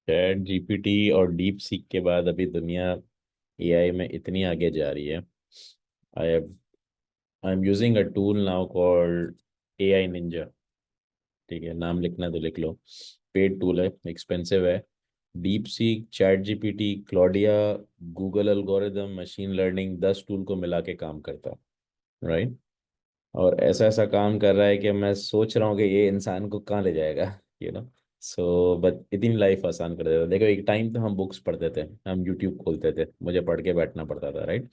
Chat GPT और deep seek के बाद अभी दुनिया एआई में इतनी आगे जा रही है। I have I am using a tool now called AI Ninja. ठीक है, नाम लिखना है तो लिख लो। पेड टूल है, एक्सपेंसिव है। Deep seek, chat GPT, Claudia, Google algorithm, machine learning, 10 tool को मिला के काम करता है। राइट। और ऐसा ऐसा काम कर रहा है कि मैं सोच रहा हूँ कि ये इंसान को कहाँ ले जाएगा। सो बट इतनी लाइफ आसान कर देता। देखो, एक टाइम तो हम बुक्स पढ़ते थे, हम यूट्यूब खोलते थे, मुझे पढ़ के बैठना पड़ता था, राइट।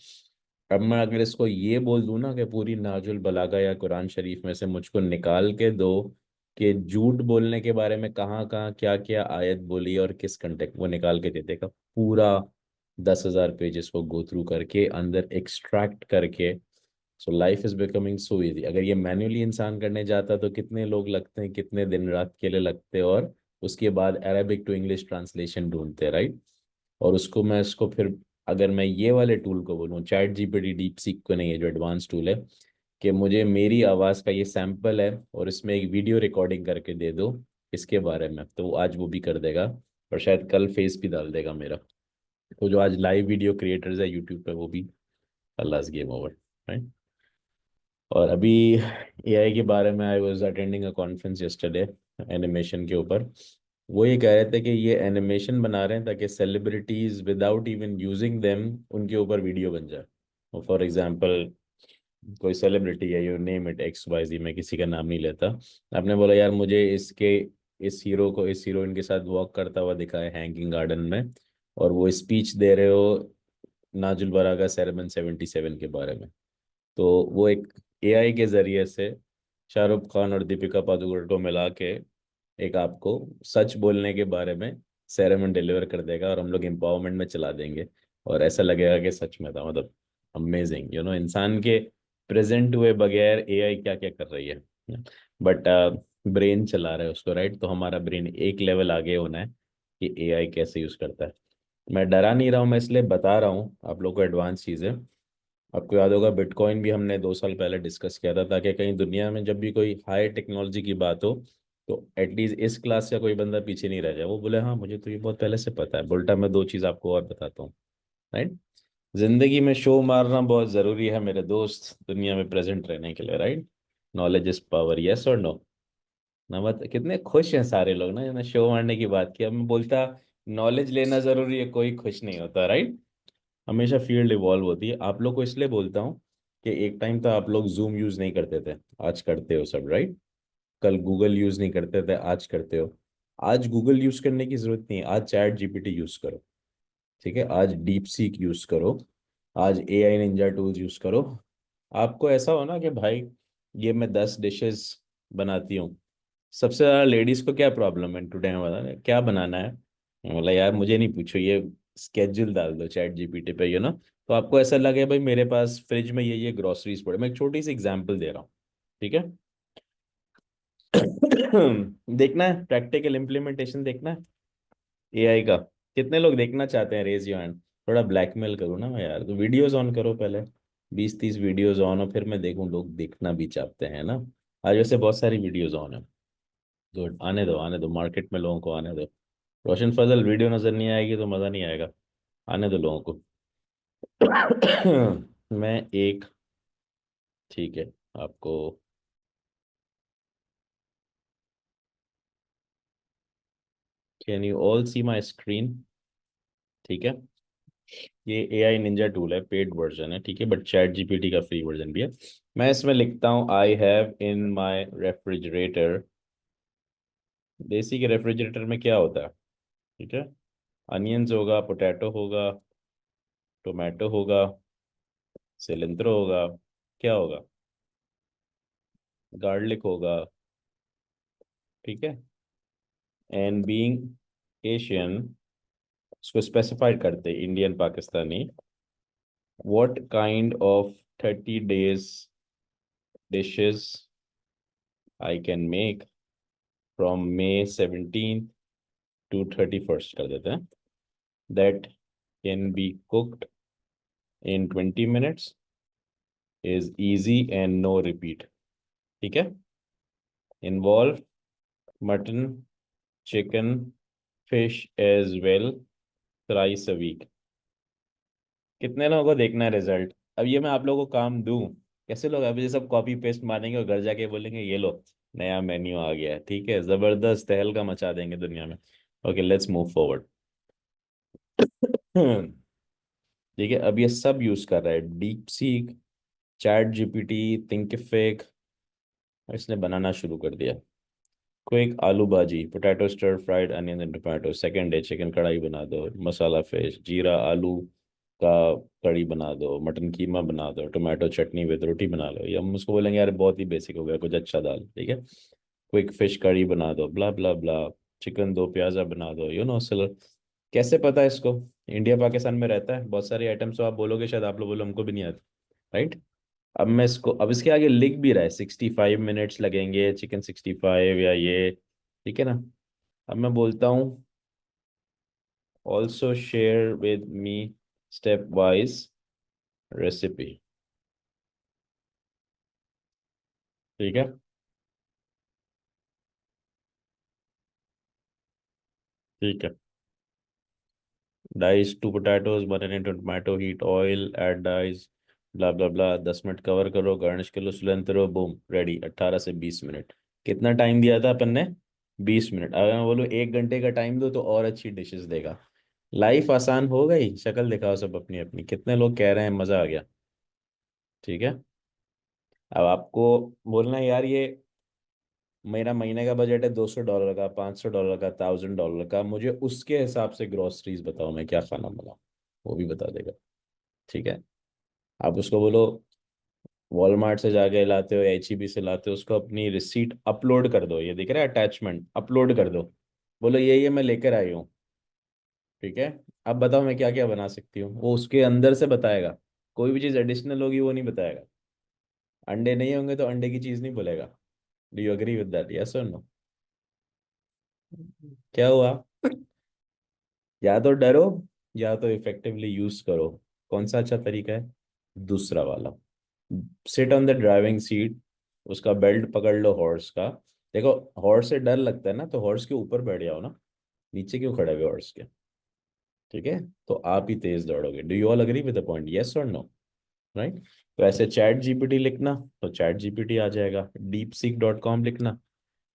अब मैं अगर इसको ये बोल दूं ना कि पूरी नाजुल बलागा या कुरान शरीफ में से मुझको निकाल के दो कि झूठ बोलने के बारे में कहाँ कहाँ क्या क्या आयत बोली और किस कंटेक्ट, वो निकाल के दे देगा पूरा। 10,000 पेजेस को गो थ्रू करके अंदर एक्सट्रैक्ट करके। So life is becoming so easy. अगर ये मैन्युअली इंसान करने जाता तो कितने लोग लगते हैं, कितने दिन रात के लिए लगते हैं, और उसके बाद अरेबिक टू इंग्लिश ट्रांसलेशन ढूंढते हैं, राइट। और उसको मैं इसको फिर, अगर मैं ये वाले टूल को बोलूँ, चैट जीपीटी डीप सीक को नहीं है, जो एडवांस टूल है, कि मुझे मेरी आवाज़ का ये सैंपल है और इसमें एक वीडियो रिकॉर्डिंग करके दे दो इसके बारे में, तो वो आज वो भी कर देगा। और शायद कल फेस भी डाल देगा मेरा। तो जो आज लाइव वीडियो क्रिएटर्स है यूट्यूब पे, वो भी अल्लाह गेम ओवर, राइट। और अभी एआई के बारे में, I was attending a conference yesterday animation के ऊपर। वो ये कह रहे थे कि ये एनिमेशन बना रहे हैं ताकि celebrities without even using them उनके ऊपर वीडियो बन जाए। फॉर एग्जांपल, कोई सेलिब्रिटी है, you name it X Y Z, मैं किसी का नाम नहीं लेता। आपने बोला यार मुझे इसके, इस हीरो को इस हीरोइन के साथ वॉक करता हुआ दिखा है हैंगिंग गार्डन में, और वो स्पीच दे रहे हो नाजुल बरागा सेरेमन 77 के बारे में। तो वो एक एआई के जरिए से शाहरुख खान और दीपिका पादुकोण को मिला के एक आपको सच बोलने के बारे में सेरेमन डिलीवर कर देगा, और हम लोग एम्पावरमेंट में चला देंगे। और ऐसा लगेगा कि सच में था, मतलब अमेजिंग। इंसान के प्रेजेंट हुए बगैर एआई क्या क्या कर रही है। बट ब्रेन चला रहा है उसको, राइट। तो हमारा ब्रेन एक लेवल आगे होना है कि एआई कैसे यूज करता है। मैं डरा नहीं रहा हूँ, मैं इसलिए बता रहा हूँ आप लोग को एडवांस चीज़ें। आपको याद होगा बिटकॉइन भी हमने 2 साल पहले डिस्कस किया था, ताकि कहीं दुनिया में जब भी कोई हाई टेक्नोलॉजी की बात हो तो एटलीस्ट इस क्लास का कोई बंदा पीछे नहीं रह जाए, वो बोले हाँ मुझे तो ये बहुत पहले से पता है। उल्टा मैं 2 चीज़ आपको और बताता हूँ, राइट। जिंदगी में शो मारना बहुत ज़रूरी है मेरे दोस्त, दुनिया में प्रेजेंट रहने के लिए, right. Knowledge is power, yes और नो। ना मत कितने खुश हैं सारे लोग ना, जिन्होंने शो मारने की बात की। अब मैं बोलता नॉलेज लेना ज़रूरी है, कोई खुश नहीं होता, राइट। हमेशा फील्ड इवॉल्व होती है। आप लोग को इसलिए बोलता हूँ कि एक टाइम था आप लोग जूम यूज नहीं करते थे, आज करते हो सब, राइट। कल गूगल यूज नहीं करते थे, आज करते हो। आज गूगल यूज करने की जरूरत नहीं है, आज चैट जीपीटी यूज करो। ठीक है, आज डीप सीक यूज करो, आज एआई निंजा टूल्स यूज करो। आपको ऐसा हो ना कि भाई ये मैं 10 डिशेस बनाती हूँ। सबसे ज्यादा लेडीज को क्या प्रॉब्लम है टुडे में, बता क्या बनाना है। बोला यार मुझे नहीं पूछो, ये स्केड्यूल डाल दो चैट जीपीटी पे, तो आपको ऐसा लगे भाई मेरे पास फ्रिज में ये ग्रोसरीज पड़े। मैं एक छोटी सी एग्जांपल दे रहा हूँ, ठीक है। देखना है प्रैक्टिकल इम्प्लीमेंटेशन, देखना है एआई का। कितने लोग देखना चाहते हैं, रेज योर हैंड। थोड़ा ब्लैकमेल करूँ ना मैं यार, तो वीडियोस ऑन करो पहले। 20-30 वीडियोस ऑन हो, फिर मैं देखूं लोग देखना भी चाहते हैं ना। आज वैसे बहुत सारी वीडियोस ऑन है। गुड, आने दो आने दो, मार्केट में लोगों को आने दो। रोशन फजल वीडियो नजर नहीं आएगी तो मज़ा नहीं आएगा। आने दो लोगों को। मैं एक, ठीक है, आपको, can you all see my screen? ठीक है। ये ए आई निंजा टूल है, पेड वर्जन है, ठीक है, बट चैट जीपीटी का फ्री वर्जन भी है। मैं इसमें लिखता हूँ I have in my refrigerator. देसी के रेफ्रिजरेटर में क्या होता है, ठीक है। अनियंस होगा, पोटैटो होगा, टोमेटो होगा, सिलेंट्रो होगा, क्या होगा, गार्लिक होगा, ठीक है। एंड बीइंग एशियन, इसको स्पेसिफाइड करते Indian Pakistani. What kind of 30 days dishes I can make from May 17th to 31st कर देते हैं, that can be cooked in 20 minutes, is easy and no repeat. ठीक है। Involve mutton, chicken, fish as well thrice a week. कितने लोगों को देखना है रिजल्ट? अब ये मैं आप लोगों को काम दूं? कैसे लोग अभी ये सब कॉपी पेस्ट मारेंगे और घर जाके बोलेंगे ये लो नया मेन्यू आ गया है, ठीक है, जबरदस्त तहलका मचा देंगे दुनिया में। Okay, let's move forward. ठीक है, अब ये सब यूज कर रहा है, deep seek, chat GPT, Thinkific. इसने बनाना शुरू कर दिया। Quick aloo bhaji, potato stir fried onion and tomato. Second day chicken kadai बना दो, मसाला फिश जीरा आलू का कढ़ी बना दो, मटन कीमा बना दो, टोमेटो चटनी विद रोटी बना लो। ये हम उसको बोलेंगे यार बहुत ही बेसिक हो गया, कुछ अच्छा डाल, ठीक है। क्विक फिश कढ़ी बना दो, ब्ला ब्ला ब्ला। चिकन दो प्याजा बना दो, सलर। कैसे पता है इसको? इंडिया पाकिस्तान में रहता है, बहुत सारे आइटम्स तो आप बोलोगे शायद, आप लोग बोलो हमको भी नहीं आते, राइट। अब मैं इसको, अब इसके आगे लिख भी रहा है 65 मिनट्स लगेंगे चिकन 65 या ये, ठीक है ना। अब मैं बोलता हूँ also share with me step wise recipe, ठीक है। ठीक है, dice two potatoes, button into tomato, heat oil, add dice, blah blah blah. 10 minute cover करो, गार्निश कर लो, सुलेंतरो, बूम रेडी। 18 से 20 मिनट। कितना टाइम दिया था अपन ने? 20 मिनट। अगर मैं बोलूँ 1 घंटे का टाइम दो तो और अच्छी डिशेस देगा। लाइफ आसान हो गई, शक्ल दिखाओ सब अपनी अपनी। कितने लोग कह रहे हैं मजा आ गया? ठीक है। अब आपको बोलना है यार ये मेरा महीने का बजट है $200 का, $500 का, $1000 का, मुझे उसके हिसाब से ग्रोसरीज बताओ मैं क्या खाना बनाऊँ, वो भी बता देगा। ठीक है। आप उसको बोलो वॉलमार्ट से जाके लाते हो, HEB से लाते हो, उसको अपनी रिसीट अपलोड कर दो, ये दिख रहा है अटैचमेंट, अपलोड कर दो। बोलो ये मैं लेकर आई हूँ, ठीक है। अब बताओ मैं क्या क्या बना सकती हूँ, वो उसके अंदर से बताएगा। कोई भी चीज़ एडिशनल होगी वो नहीं बताएगा। अंडे नहीं होंगे तो अंडे की चीज़ नहीं बोलेगा। Do you agree with that, yes और नो? क्या हुआ? या तो डरो या तो इफेक्टिवली यूज करो। कौन सा अच्छा तरीका है? दूसरा वाला। Sit on the driving seat, उसका बेल्ट पकड़ लो हॉर्स का। देखो, हॉर्स से डर लगता है ना, तो हॉर्स के ऊपर बैठ जाओ ना, नीचे क्यों खड़े हुए हॉर्स के? ठीक है, तो आप ही तेज दौड़ोगे। Do you all agree with the point, yes और नो? राइट। तो ऐसे चैट जीपीटी लिखना तो चैट जीपीटी आ जाएगा, deepseek.com लिखना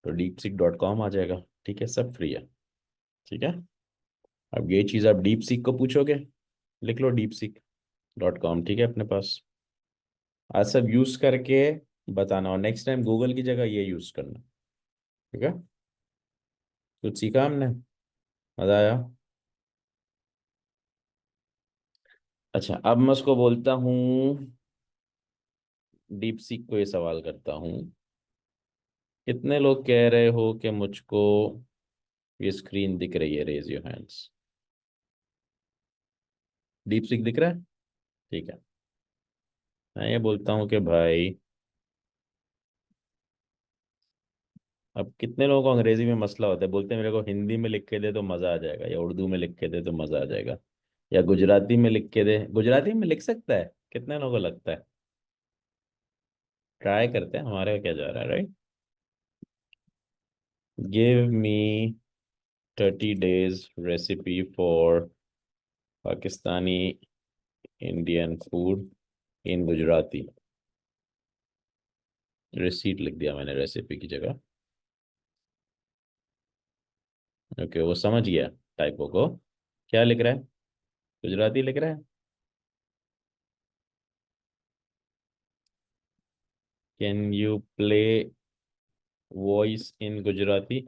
तो deepseek.com आ जाएगा। ठीक है, सब फ्री है। ठीक है। अब ये चीज़ आप डीप सीक को पूछोगे, लिख लो deepseek.com, ठीक है अपने पास। आज सब यूज करके बताना, और नेक्स्ट टाइम गूगल की जगह ये यूज करना। ठीक है। कुछ सीखा हमने? मजा आया? अच्छा, अब मैं उसको बोलता हूँ, डीप सीक को ये सवाल करता हूँ, कितने लोग कह रहे हो कि मुझको ये स्क्रीन दिख रही है? Raise your hands. Deep seek दिख रहा है? ठीक है। मैं ये बोलता हूँ कि भाई, अब कितने लोगों को अंग्रेजी में मसला होता है, बोलते हैं मेरे को हिंदी में लिख के दे तो मजा आ जाएगा, या उर्दू में लिख के दे तो मजा आ जाएगा, या गुजराती में लिख के दे। गुजराती में लिख सकता है? कितने लोगों को लगता है? ट्राई करते हैं, हमारे क्या जा रहा है, right. Give me 30 days recipe for Pakistani Indian food in Gujarati. Receipt लिख दिया मैंने रेसिपी की जगह। ओके, वो समझ गया टाइपो को। क्या लिख रहा है? गुजराती लिख रहा है। Can you play voice in Gujarati?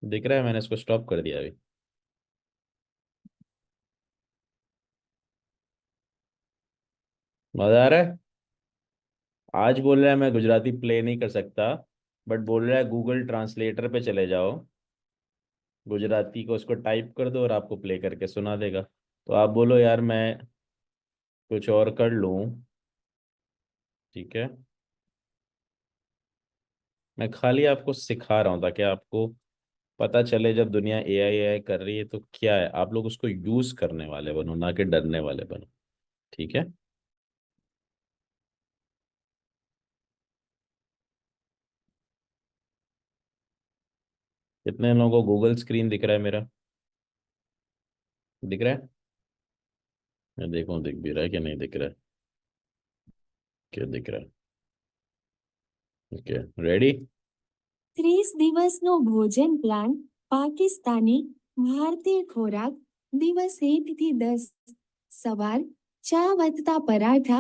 दिख रहा है, मैंने इसको स्टॉप कर दिया अभी। मजा आ रहा है? आज बोल रहा है मैं गुजराती प्ले नहीं कर सकता, बट बोल रहा है गूगल ट्रांसलेटर पे चले जाओ, गुजराती को उसको टाइप कर दो और आपको प्ले करके सुना देगा। तो आप बोलो यार मैं कुछ और कर लूँ, ठीक है। मैं खाली आपको सिखा रहा हूँ ताकि आपको पता चले, जब दुनिया AI कर रही है तो क्या है, आप लोग उसको यूज करने वाले बनो, ना कि डरने वाले बनो। ठीक है। कितने लोगों को गूगल स्क्रीन दिख रहा है मेरा? दिख रहा है? मैं देखूं दिख भी रहा है कि नहीं दिख रहा है? क्या दिख रहा है? Okay, ready? 30 દિવસનો ભોજન પ્લાન પાકિસ્તાની ભારતીય ખોરાક દિવસ 1 થી 10 સવાર ચા વત્તા પરાઠા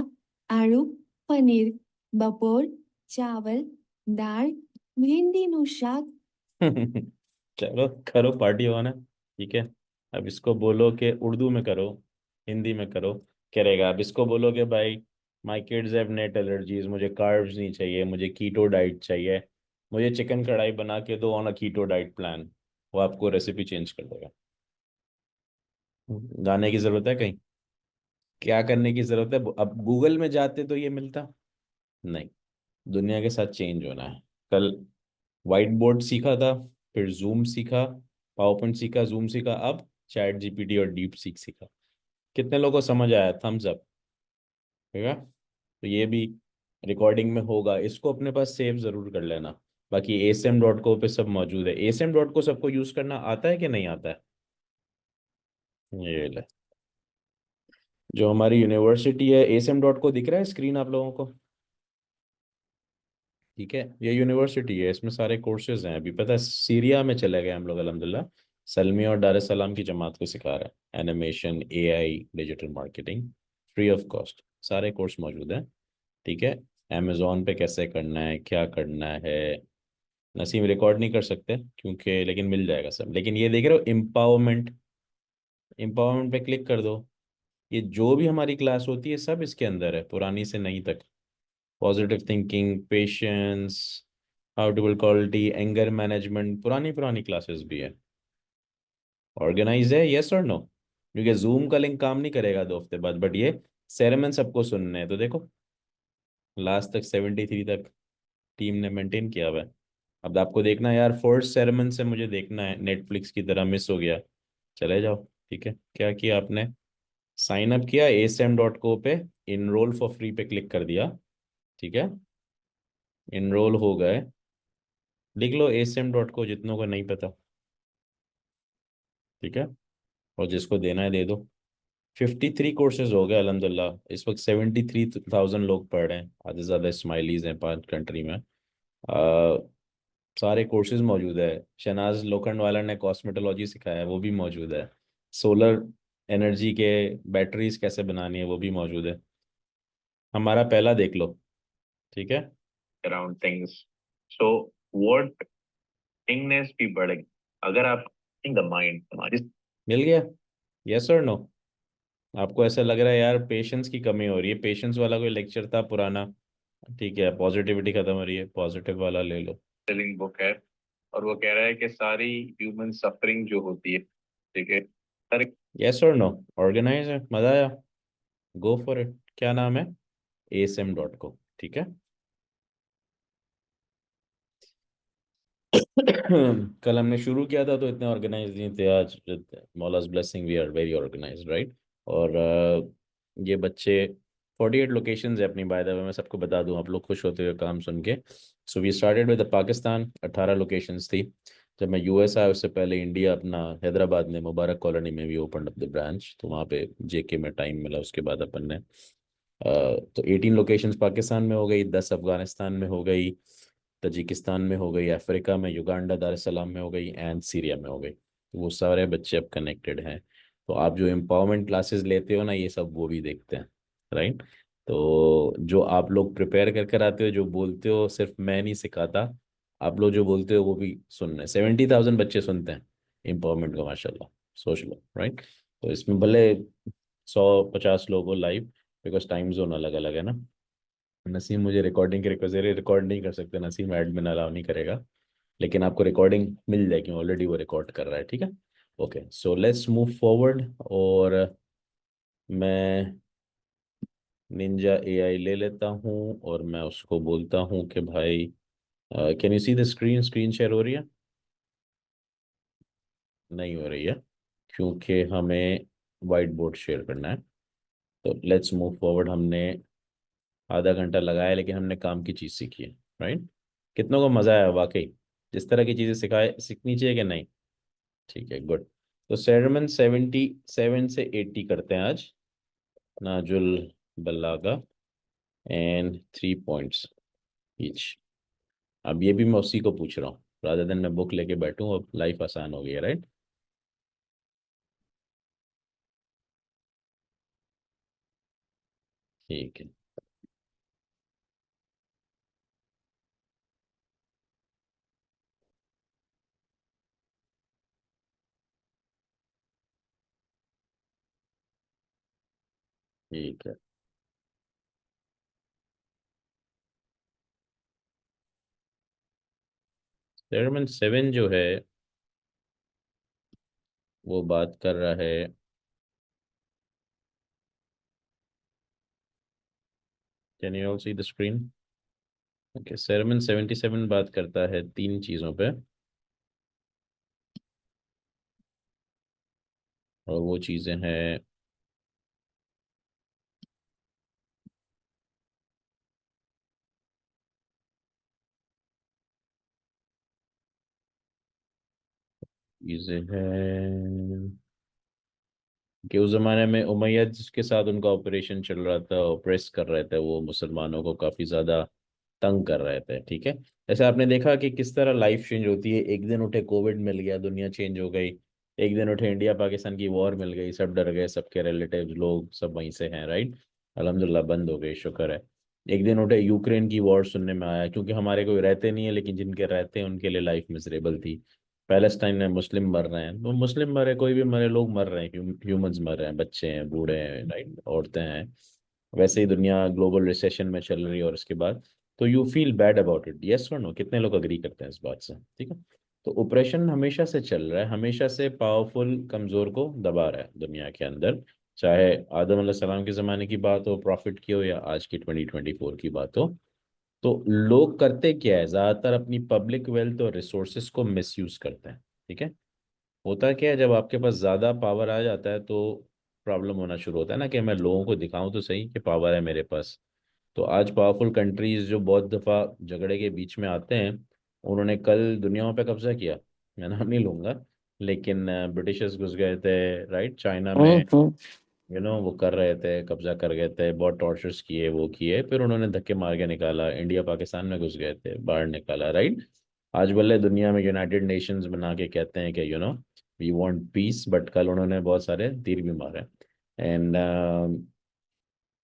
આળુ પનીર બપોર ચાવલ દાળ ભીંડીનું શાક. चलो करो पार्टी होना, ठीक है। अब इसको बोलो कि उर्दू में करो, हिंदी में करो, करेगा। अब इसको बोलो कि भाई my kids have nut allergies, मुझे कार्ब्स नहीं चाहिए, मुझे कीटो डाइट चाहिए, मुझे चिकन कढ़ाई बना के दो on a keto diet plan. वो आपको रेसिपी चेंज कर देगा। जाने की जरूरत है कहीं? क्या करने की जरूरत है? अब गूगल में जाते तो ये मिलता नहीं। दुनिया के साथ चेंज होना है। कल वाइट बोर्ड सीखा था, फिर जूम सीखा, पावर पॉइंट सीखा, जूम सीखा, अब चैट जीपीटी और डीप सीख सीखा। कितने लोगों को समझ आया? Thumbs up. ठीक है, तो ये भी रिकॉर्डिंग में होगा, इसको अपने पास सेव जरूर कर लेना। बाकी asm.co पे सब मौजूद है। asm.co सबको यूज करना आता है कि नहीं आता है? ये ले, जो हमारी यूनिवर्सिटी है, asm.co दिख रहा है स्क्रीन आप लोगों को? ठीक है, ये यूनिवर्सिटी है, इसमें सारे कोर्सेज हैं। अभी पता है सीरिया में चले गए हम लोग अल्हम्दुलिल्लाह। सलमी और दार सलाम की जमात को सिखा रहा है animation, AI, digital marketing, free of cost. सारे कोर्स मौजूद हैं, ठीक है। अमेजोन पे कैसे करना है, क्या करना है। नसीम रिकॉर्ड नहीं कर सकते क्योंकि, लेकिन मिल जाएगा सब। लेकिन ये देख रहे हो एम्पावरमेंट, एम्पावरमेंट पे क्लिक कर दो। ये जो भी हमारी क्लास होती है सब इसके अंदर है, पुरानी से नई तक। Positive thinking, patience, how to build quality, anger management, पुरानी पुरानी क्लासेस भी है। ऑर्गेनाइज है, यस और नो? क्योंकि जूम का लिंक काम नहीं करेगा 2 हफ्ते बाद, बट ये सेरेमन सबको सुनने हैं। तो देखो लास्ट तक 73 तक टीम ने मेंटेन किया हुआ है। अब आपको देखना है यार, फर्स्ट सेरेमन से मुझे देखना है, नेटफ्लिक्स की तरह मिस हो गया, चले जाओ। ठीक है, क्या किया आपने? साइन अप किया asm.co पे, इनरोल फॉर फ्री पे क्लिक कर दिया, ठीक है। इनरोल हो गए, लिख लो asm.co जितनों को नहीं पता, ठीक है। और जिसको देना है दे दो। 53 कोर्सेज हो गए अल्हम्दुलिल्लाह। इस वक्त 73,000 लोग पढ़ रहे हैं, आधे से ज़्यादा स्माइलीज हैं 5 कंट्री में। सारे कोर्सेज मौजूद है। शहनाज लोखंडवाला ने कॉस्मेटोलॉजी सिखाया है, वो भी मौजूद है। सोलर एनर्जी के बैटरीज कैसे बनानी है, वो भी मौजूद है। हमारा पहला देख लो, ठीक है। अराउंड थिंग्स, सो व्हाट थिंगनेस भी बढ़ेगी अगर आप थिंक द माइंड हमारी। मिल गया, यस और नो? आपको ऐसा लग रहा है यार पेशेंस की कमी हो रही है? पेशेंस वाला कोई लेक्चर था पुराना, ठीक है। पॉजिटिविटी खत्म हो रही है, पॉजिटिव वाला ले लो। सेलिंग बुक है, और वो कह रहा है कि सारी ह्यूमन सफरिंग जो होती है, ठीक है, हर। यस और नो? ऑर्गेनाइज है, मजा आया? Go for it. क्या नाम है? asm.co, ठीक है। कल हमने शुरू किया था तो इतने ऑर्गेनाइज नहीं थे। आज मौलाज blessing we are very organized, right. और ये बच्चे 48 लोकेशंस है अपनी, बाय द वे मैं सबको बता दूं, आप लोग खुश होते हुए काम सुन के। So we started with Pakistan, 18 locations थी। जब मैं यूएस आया उससे पहले इंडिया, अपना हैदराबाद में मुबारक कॉलोनी में भी ओपन अप द ब्रांच, तो वहाँ पे जेके में टाइम मिला। उसके बाद अपन ने तो 18 लोकेशंस पाकिस्तान में हो गई, 10 अफगानिस्तान में हो गई, तजिकिस्तान में हो गई, अफ्रीका में, युगांडा, दार es salaam में हो गई, एंड सीरिया में हो गई। तो वो सारे बच्चे अब कनेक्टेड हैं। तो आप जो एम्पावरमेंट क्लासेस लेते हो ना, ये सब वो भी देखते हैं, राइट। तो जो आप लोग प्रिपेयर कर कर आते हो, जो बोलते हो, सिर्फ मैं नहीं सिखाता, आप लोग जो बोलते हो वो भी सुन रहे हैं। 70,000 बच्चे सुनते हैं एम्पावरमेंट को, माशाल्लाह। सोच लो, राइट। तो इसमें भले 150 लोग हो लाइव, बिकॉज टाइम जोन अलग अलग है ना। नसीम मुझे रिकॉर्डिंग की रिक्वेस्ट, रिकॉर्ड नहीं कर सकते नसीम, एडमिन अलाउ नहीं करेगा। लेकिन आपको रिकॉर्डिंग मिल जाएगी, ऑलरेडी वो रिकॉर्ड कर रहा है, ठीक है। Okay, so let's move forward. और मैं निंजा एआई ले लेता हूँ और मैं उसको बोलता हूँ कि भाई can you see the screen? Screen share हो रही है? नहीं हो रही है क्योंकि हमें वाइट बोर्ड शेयर करना है। तो लेट्स मूव फॉरवर्ड। हमने आधा घंटा लगाया लेकिन हमने काम की चीज़ सीखी है, राइट। कितनों को मज़ा आया वाकई? जिस तरह की चीजें सिखाए सीखनी चाहिए कि नहीं? ठीक है, गुड। तो सेरमन 77 से 80 करते हैं आज, नाजुल बल्लागा, एंड 3 पॉइंट्स ईच। अब ये भी मैं उसी को पूछ रहा हूँ, रादर देन मैं बुक लेके बैठूं, अब लाइफ आसान हो गई है, राइट? ठीक है। ठीक है। सेरमन 7 जो है वो बात कर रहा है, can you all see the screen? Okay, sermon 77 बात करता है 3 चीज़ों पे, और वो चीज़ें हैं, चीज़ें हैं कि उस जमाने में उमैयद के साथ उनका ऑपरेशन चल रहा था, ऑपरेस कर रहे थे, वो मुसलमानों को काफ़ी ज़्यादा तंग कर रहे थे, ठीक है। ऐसे आपने देखा कि किस तरह लाइफ चेंज होती है, एक दिन उठे कोविड मिल गया, दुनिया चेंज हो गई। एक दिन उठे इंडिया पाकिस्तान की वॉर मिल गई, सब डर गए, सबके रिलेटिव्स लोग सब वहीं से हैं, राइट? अल्हम्दुलिल्लाह बंद हो गई, शुक्र है। एक दिन उठे यूक्रेन की वॉर सुनने में आया, क्योंकि हमारे कोई रहते नहीं है, लेकिन जिनके रहते हैं उनके लिए लाइफ मिजरेबल थी। पैलेस्टाइन में मुस्लिम मर रहे हैं, तो मुस्लिम मरे, कोई भी मरे, लोग मर रहे हैं, ह्यूमंस मर रहे हैं, बच्चे हैं, बूढ़े हैं, राइट, औरतें हैं। वैसे ही दुनिया ग्लोबल रिसेशन में चल रही है, और उसके बाद तो you feel bad about it, yes और नो? कितने लोग अग्री करते हैं इस बात से? ठीक है। तो ऑपरेशन हमेशा से चल रहा है, हमेशा से पावरफुल कमजोर को दबा रहा है दुनिया के अंदर, चाहे आदम अलैहि सलाम के ज़माने की बात हो, प्रॉफिट की हो, या आज की 2024 की बात हो। तो लोग करते क्या है, ज़्यादातर अपनी पब्लिक वेल्थ और रिसोर्सेज को मिसयूज करते हैं, ठीक है। होता क्या है, जब आपके पास ज़्यादा पावर आ जाता है तो प्रॉब्लम होना शुरू होता है ना, कि मैं लोगों को दिखाऊं तो सही कि पावर है मेरे पास। तो आज पावरफुल कंट्रीज जो बहुत दफ़ा झगड़े के बीच में आते हैं, उन्होंने कल दुनियाओं पे कब्जा किया, मैं नाम नहीं लूंगा, लेकिन ब्रिटिशर्स घुस गए थे, राइट, चाइना में, वो कर रहे थे, कब्जा कर गए थे, बहुत टॉर्चर्स किए, वो किए, फिर उन्होंने धक्के मार के निकाला, इंडिया पाकिस्तान में घुस गए थे, बाहर निकाला, राइट। आज भले दुनिया में यूनाइटेड नेशंस बना के कहते हैं कि वी वांट पीस, बट कल उन्होंने बहुत सारे तीर भी मारे। एंड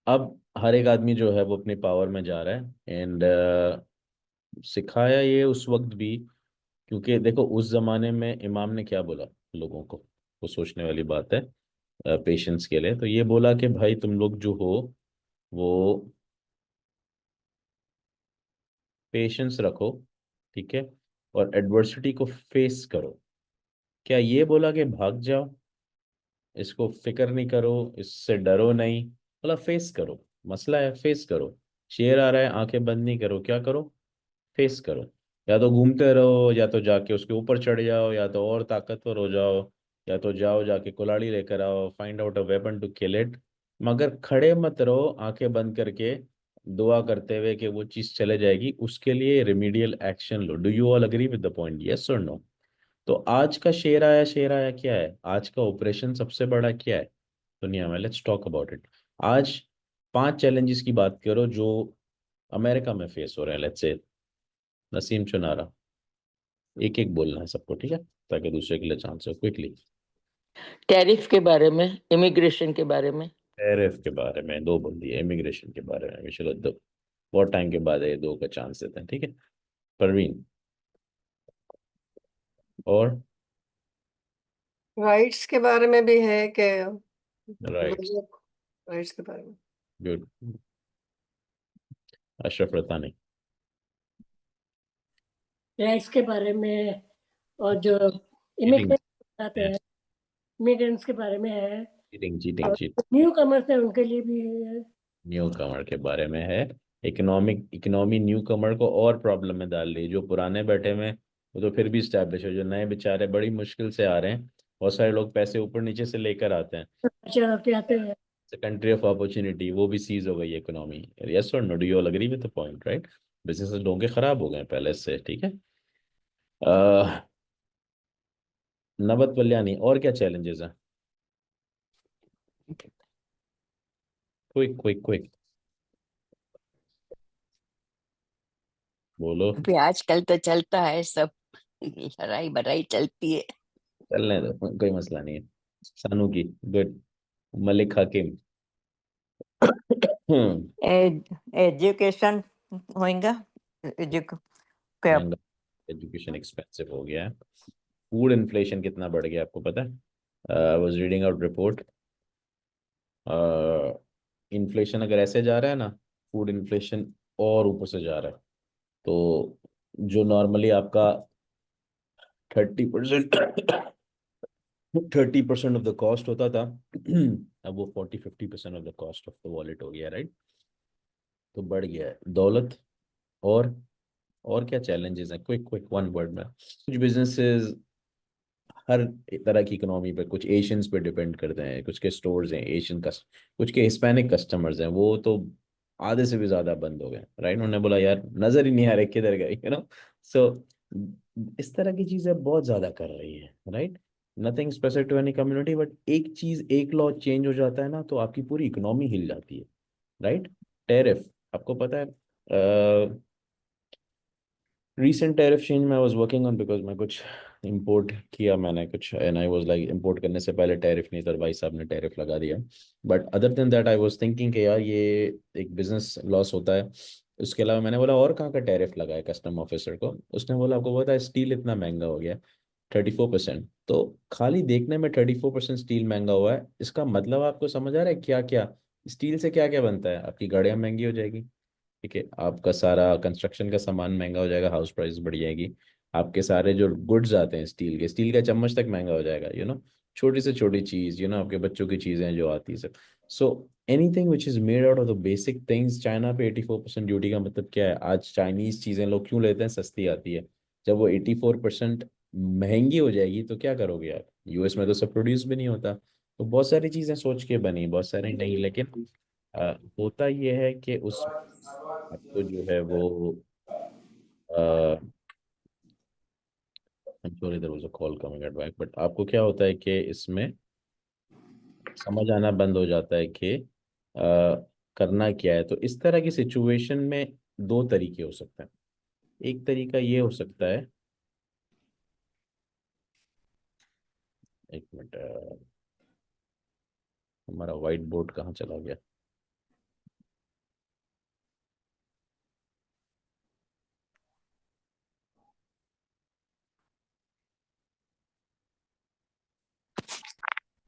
अब हर एक आदमी जो है वो अपनी पावर में जा रहा है, एंड सिखाया ये उस वक्त भी, क्योंकि देखो उस जमाने में इमाम ने क्या बोला लोगों को, वो सोचने वाली बात है। पेशेंस के लिए तो ये बोला कि भाई तुम लोग जो हो वो पेशेंस रखो, ठीक है, और एडवर्सिटी को फेस करो। क्या ये बोला कि भाग जाओ, इसको फिक्र नहीं करो, इससे डरो नहीं? बोला फेस करो, मसला है फेस करो। शेर आ रहा है, आंखें बंद नहीं करो, क्या करो? फेस करो। या तो घूमते रहो, या तो जाके उसके ऊपर चढ़ जाओ, या तो और ताकतवर हो जाओ, या तो जाओ जाके कुल्हाड़ी लेकर आओ, find out a weapon to kill it. मगर खड़े मत रहो आंखें बंद करके, दुआ करते हुए कि वो चीज चले जाएगी, उसके लिए remedial action low. Do you all agree with the point, yes और नो? तो आज का शेर आया क्या है, आज का ऑपरेशन सबसे बड़ा क्या है दुनिया में? Let's talk about it. आज 5 चैलेंजेस की बात करो जो अमेरिका में फेस हो रहे हैं, लेट्स से। नसीम चुनारा, एक एक बोलना है सबको, ठीक है, ताकि दूसरे के लिए चांस हो, क्विकली। टैरिफ के बारे में, इमिग्रेशन के बारे में। टैरिफ के बारे में 2 बोल दिए, इमिग्रेशन के बारे में भी चलो 2, बहुत टाइम के बाद ये 2 का चांस देते हैं, ठीक है। परवीन। और राइट्स के बारे में भी है कि राइट, राइट्स के बारे में। गुड। अशरफ रतानी। राइट्स के बारे में, और जो चीटिंग, इमिग्रेंट आते हैं, इमिग्रेंट्स के बारे में है, चीटिंग, चीटिंग, और चीटिंग। न्यू कमर्स है उनके लिए भी है। न्यू कमर के बारे में है। इकोनॉमी न्यू कमर को और प्रॉब्लम में डाल रही है, जो पुराने बैठे हुए हैं वो तो फिर भी स्टैब्लिश है, जो नए बेचारे बड़ी मुश्किल से आ रहे हैं, बहुत सारे लोग पैसे ऊपर नीचे से लेकर आते हैं, अच्छा के आते हैं। कंट्री ऑफ अपॉर्चुनिटी, वो भी सीज हो गई इकोनॉमी। यस और no, do you all agree with the point, right? Business लोगों के खराब हो गए पहले से, ठीक है। नवत कल्याणी, और क्या चैलेंजेस हैं? क्विक क्विक क्विक बोलो। अभी आजकल तो चलता है सब, लड़ाई बड़ाई चलती है। चलने दो, कोई मसला नहीं है। सानू की गुड। मलिक हकीम। एजुकेशन होएगा। क्या महंगा, एजुकेशन एक्सपेंसिव हो गया है। फूड इन्फ्लेशन कितना बढ़ गया आपको पता है? I was reading out report. Inflation अगर ऐसे जा रहा है ना, फूड इन्फ्लेशन और ऊपर से जा रहा है। तो जो नॉर्मली आपका 30% 30% ऑफ द कॉस्ट होता था, अब वो 40-50% of the cost of the wallet हो गया, राइट? तो बढ़ गया है दौलत। और और क्या चैलेंजेस हैं? क्विक क्विक वन वर्ड में। कुछ बिजनेसेस हर तरह की इकोनॉमी पे, कुछ एशियंस पे डिपेंड करते हैं, कुछ के स्टोर्स हैं एशियन कस्ट, कुछ के हिस्पैनिक कस्टमर्स हैं, वो तो आधे से भी ज्यादा बंद हो गए, राइट? उन्होंने बोला यार नजर ही नहीं आ रहे किधर गए, सो इस तरह की चीजें बहुत ज्यादा कर रही है, right? Nothing specific to any community, but एक चीज, एक लॉ चेंज हो जाता है ना, तो आपकी पूरी इकोनॉमी हिल जाती है, राइट? टेरिफ, आपको पता है recent tariff change मैं was working on because मैं कुछ import किया मैंने कुछ, and I was like import करने से पहले टैरिफ नहीं था, भाई साहब ने टैरिफ लगा दिया। But other than that I was thinking कि यार ये एक बिजनेस लॉस होता है। उसके अलावा मैंने बोला और कहाँ का टैरिफ लगा है कस्टम ऑफिसर को। उसने बोला आपको पता है स्टील इतना महंगा हो गया, 34%। तो खाली देखने में 34% स्टील महंगा हुआ है, इसका मतलब आपको समझ आ रहा है क्या क्या स्टील से क्या क्या बनता है? आपकी गाड़ियाँ महंगी हो जाएगी, ठीक है, आपका सारा कंस्ट्रक्शन का सामान महंगा हो जाएगा, हाउस प्राइस बढ़ जाएगी, आपके सारे जो गुड्स आते हैं स्टील के, स्टील का चम्मच तक महंगा हो जाएगा, छोटी से छोटी चीज, आपके बच्चों की चीजें जो आती है सब। So anything which is made out of the basic things, China पे 84% ड्यूटी का मतलब क्या है? आज चाइनीज चीजें लोग क्यों लेते हैं? सस्ती आती है। जब वो 84% महंगी हो जाएगी तो क्या करोगे आप? यूएस में तो सब प्रोड्यूस भी नहीं होता। तो बहुत सारी चीजें सोच के बनी, बहुत सारी नहीं, लेकिन होता ये है कि उस आपको जो है वो I'm sorry there was a call coming at back, but आपको क्या होता है कि इसमें समझ आना बंद हो जाता है कि करना क्या है। तो इस तरह की सिचुएशन में दो तरीके हो सकते हैं। एक तरीका ये हो सकता है, एक मिनट, हमारा व्हाइट बोर्ड कहाँ चला गया?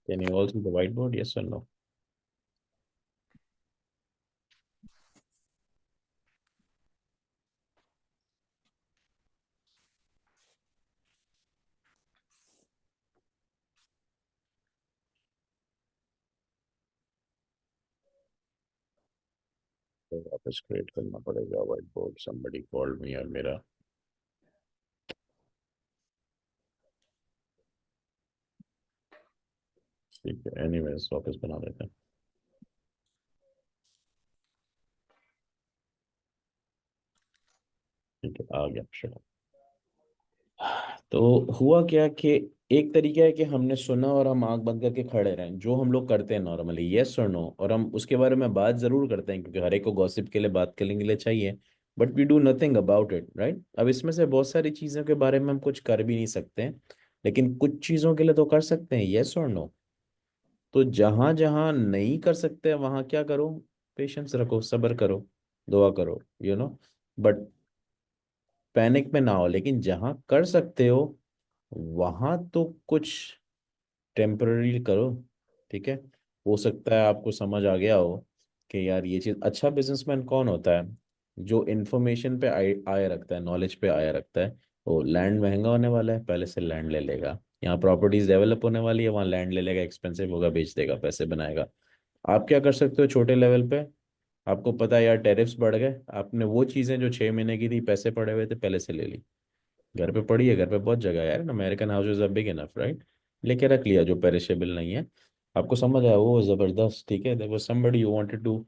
Can you all see the whiteboard? Yes or no? तो वापस क्रिएट करना पड़ेगा white board. somebody called me और मेरा ठीक है, एनीवेज वापस बना देते हैं। ठीक है, आ गया चलो। तो हुआ क्या कि एक तरीका है कि हमने सुना और हम आंख बंद करके खड़े रहें, जो हम लोग करते हैं नॉर्मली, यस और नो, और हम उसके बारे में बात जरूर करते हैं क्योंकि हर एक को गॉसिप के लिए, बात करने के लिए चाहिए, but we do nothing about it, right? अब इसमें से बहुत सारी चीज़ों के बारे में हम कुछ कर भी नहीं सकते हैं, लेकिन कुछ चीज़ों के लिए तो कर सकते हैं, यस और नो। तो जहां जहां नहीं कर सकते वहां क्या करो? पेशेंस रखो, सब्र करो, दुआ करो, बट पैनिक में ना हो। लेकिन जहां कर सकते हो वहां तो कुछ टेम्पररी करो, ठीक है? हो सकता है आपको समझ आ गया हो कि यार ये चीज, अच्छा बिजनेसमैन कौन होता है? जो इन्फॉर्मेशन पे आए रखता है, नॉलेज पे आया रखता है। वो लैंड महंगा होने वाला है, पहले से लैंड ले लेगा। यहाँ प्रॉपर्टीज डेवलप होने वाली है, वहाँ लैंड ले लेगा, एक्सपेंसिव होगा, बेच देगा, पैसे बनाएगा। आप क्या कर सकते हो छोटे लेवल पे? आपको पता है यार टैरिफ्स बढ़ गए, आपने वो चीज़ें जो 6 महीने की थी, पैसे पड़े हुए थे, पहले से ले ली। घर पे पड़ी है, घर पे बहुत जगह है यार, American houses are big enough, right? लेके रख लिया जो पेरिशेबल नहीं है। आपको समझ आया वो जबरदस्त, ठीक है? There was somebody you wanted to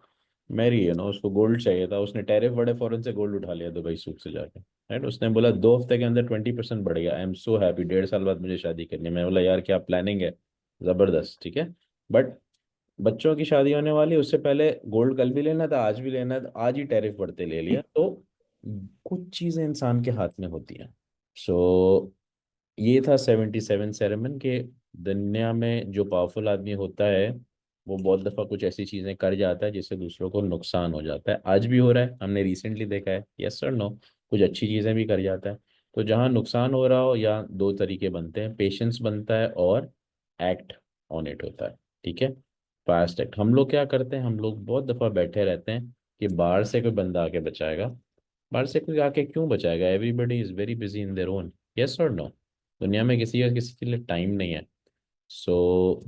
marry है ना, उसको गोल्ड चाहिए था, उसने टैरिफ बड़े फौरन से गोल्ड उठा लिया दुबई सूक से जाके, राइट। उसने बोला 2 हफ्ते के अंदर 20% बढ़ गया, आई एम सो हैप्पी, 1.5 साल बाद मुझे शादी करनी है। मैं बोला यार क्या प्लानिंग है, जबरदस्त, ठीक है। बट बच्चों की शादी होने वाली, उससे पहले गोल्ड कल भी लेना था, आज भी लेना था, आज ही टैरिफ बढ़ते ले लिया। तो कुछ चीजें इंसान के हाथ में होती हैं। सो ये था 77 सेरेमन के। दुनिया में जो पावरफुल आदमी होता है वो बहुत दफ़ा कुछ ऐसी चीज़ें कर जाता है जिससे दूसरों को नुकसान हो जाता है। आज भी हो रहा है, हमने रिसेंटली देखा है, यस सर नो, कुछ अच्छी चीज़ें भी कर जाता है। तो जहाँ नुकसान हो रहा हो, या दो तरीके बनते हैं, पेशेंस बनता है और एक्ट ऑन इट होता है, ठीक है। Fast act. हम लोग क्या करते हैं, हम लोग बहुत दफ़ा बैठे रहते हैं कि बाहर से कोई बंदा आके बचाएगा। बाहर से कोई आके क्यों बचाएगा, everybody is very busy in their own, yes और नो। दुनिया में किसी का किसी के लिए टाइम नहीं है। सो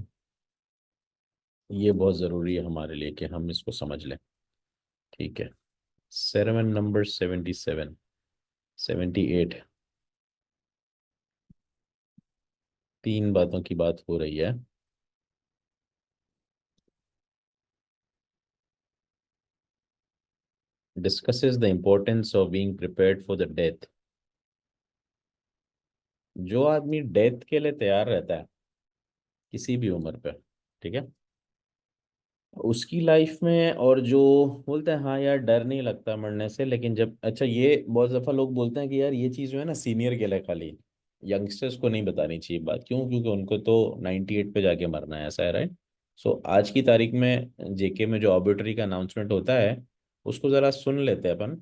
ये बहुत ज़रूरी है हमारे लिए कि हम इसको समझ लें, ठीक है। सेरेमन नंबर 77, 78, 3 बातों की बात हो रही है। Discusses the importance of being prepared for the death. जो आदमी डेथ के लिए तैयार रहता है किसी भी उम्र पे, ठीक है, उसकी लाइफ में, और जो बोलते हैं हाँ यार डर नहीं लगता मरने से, लेकिन जब, अच्छा ये बहुत दफ़ा लोग बोलते हैं कि यार ये चीज़ जो है ना सीनियर के लिए खाली, यंगस्टर्स को नहीं बतानी चाहिए बात, क्यों, क्योंकि उनको तो 98 पे जाके मरना है, ऐसा है, राइट। सो आज की तारीख में जेके में जो ऑबिटरी का अनाउंसमेंट होता है उसको ज़रा सुन लेते हैं अपन,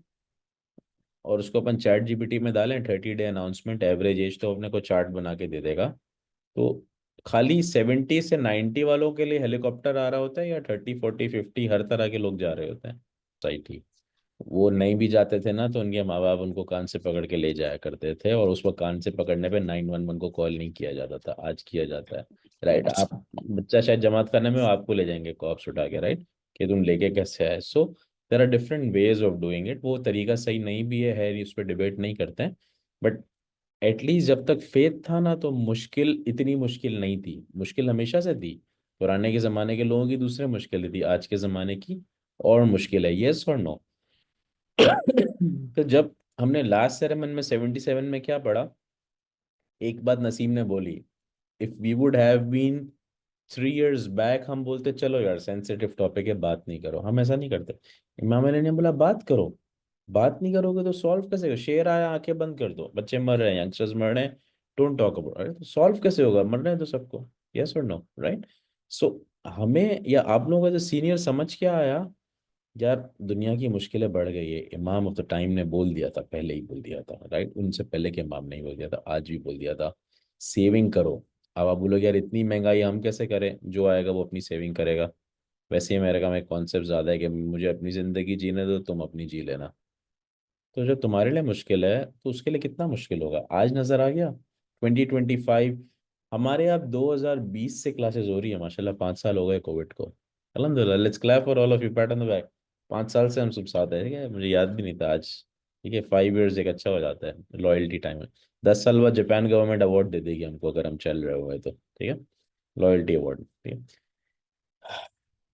और उसको अपन चैट जीपीटी में डालें, 30 डे अनाउंसमेंट एवरेज एज, तो अपने को चार्ट बना के दे देगा। तो खाली 70 से 90 वालों के लिए हेलीकॉप्टर आ रहा होता है, या 30 40 50 हर तरह के लोग जा रहे होते हैं सोसाइटी। वो नहीं भी जाते थे ना तो उनके माँ बाप उनको कान से पकड़ के ले जाया करते थे, और उस वक्त कान से पकड़ने पे 911 को कॉल नहीं किया जाता था, आज किया जाता है, राइट। आप बच्चा शायद जमात खाने में हो, आपको ले जाएंगे कॉप्स उठा के, राइट, कि तुम लेके कैसे आए। So there are different ways of doing it. वो तरीका सही नहीं भी है उस पर डिबेट नहीं करते हैं। बट एटलीस्ट जब तक फेथ था ना तो मुश्किल इतनी मुश्किल नहीं थी, मुश्किल हमेशा से थी। पुराने के ज़माने के लोगों की दूसरे मुश्किल थी, आज के ज़माने की और मुश्किल है, यस और नो। तो जब हमने लास्ट सेरेमन में 77 में क्या पढ़ा, एक बात नसीम ने बोली, if we would have been 3 years back, हम बोलते चलो यार सेंसिटिव टॉपिक है बात नहीं करो, हम ऐसा नहीं करते। इमाम अली ने बोला बात करो, बात नहीं करोगे तो सॉल्व कैसे होगा, शेर आया आंखें बंद कर दो, बच्चे मर रहे हैं, यंगस्टर्स मर रहे हैं, डोंट टॉक अबाउट, अरे तो सॉल्व कैसे होगा, मर रहे हैं तो सबको, यस और नो, राइट। सो हमें या आप लोगों का जो सीनियर समझ क्या आया, यार दुनिया की मुश्किलें बढ़ गई है, इमाम ऑफ द टाइम ने बोल दिया था, पहले ही बोल दिया था, राइट, उनसे पहले के इमाम ने ही बोल दिया था, आज भी बोल दिया था, सेविंग करो। अब आप बोलोगे यार इतनी महंगाई हम कैसे करें, जो आएगा वो अपनी सेविंग करेगा। वैसे ही मेरे का में कॉन्सेप्ट ज़्यादा है कि मुझे अपनी ज़िंदगी जीने दो, तुम अपनी जी लेना। तो जो तुम्हारे लिए मुश्किल है तो उसके लिए कितना मुश्किल होगा, आज नज़र आ गया। 2025, हमारे यहाँ 2020 से क्लासेस हो रही है माशाल्लाह, 5 साल हो गए कोविड को, अल्हम्दुलिल्लाह, let's clap for all of you, PAT on the back. 5 साल से हम सब साथ हैं, ठीक है, मुझे याद भी नहीं था आज, ठीक है। 5 years एक अच्छा हो जाता है, लॉयल्टी टाइम है। 10 साल बाद जापान गवर्नमेंट अवार्ड दे देगी हमको अगर हम चल रहे हुए तो, ठीक है, लॉयल्टी अवार्ड, ठीक है।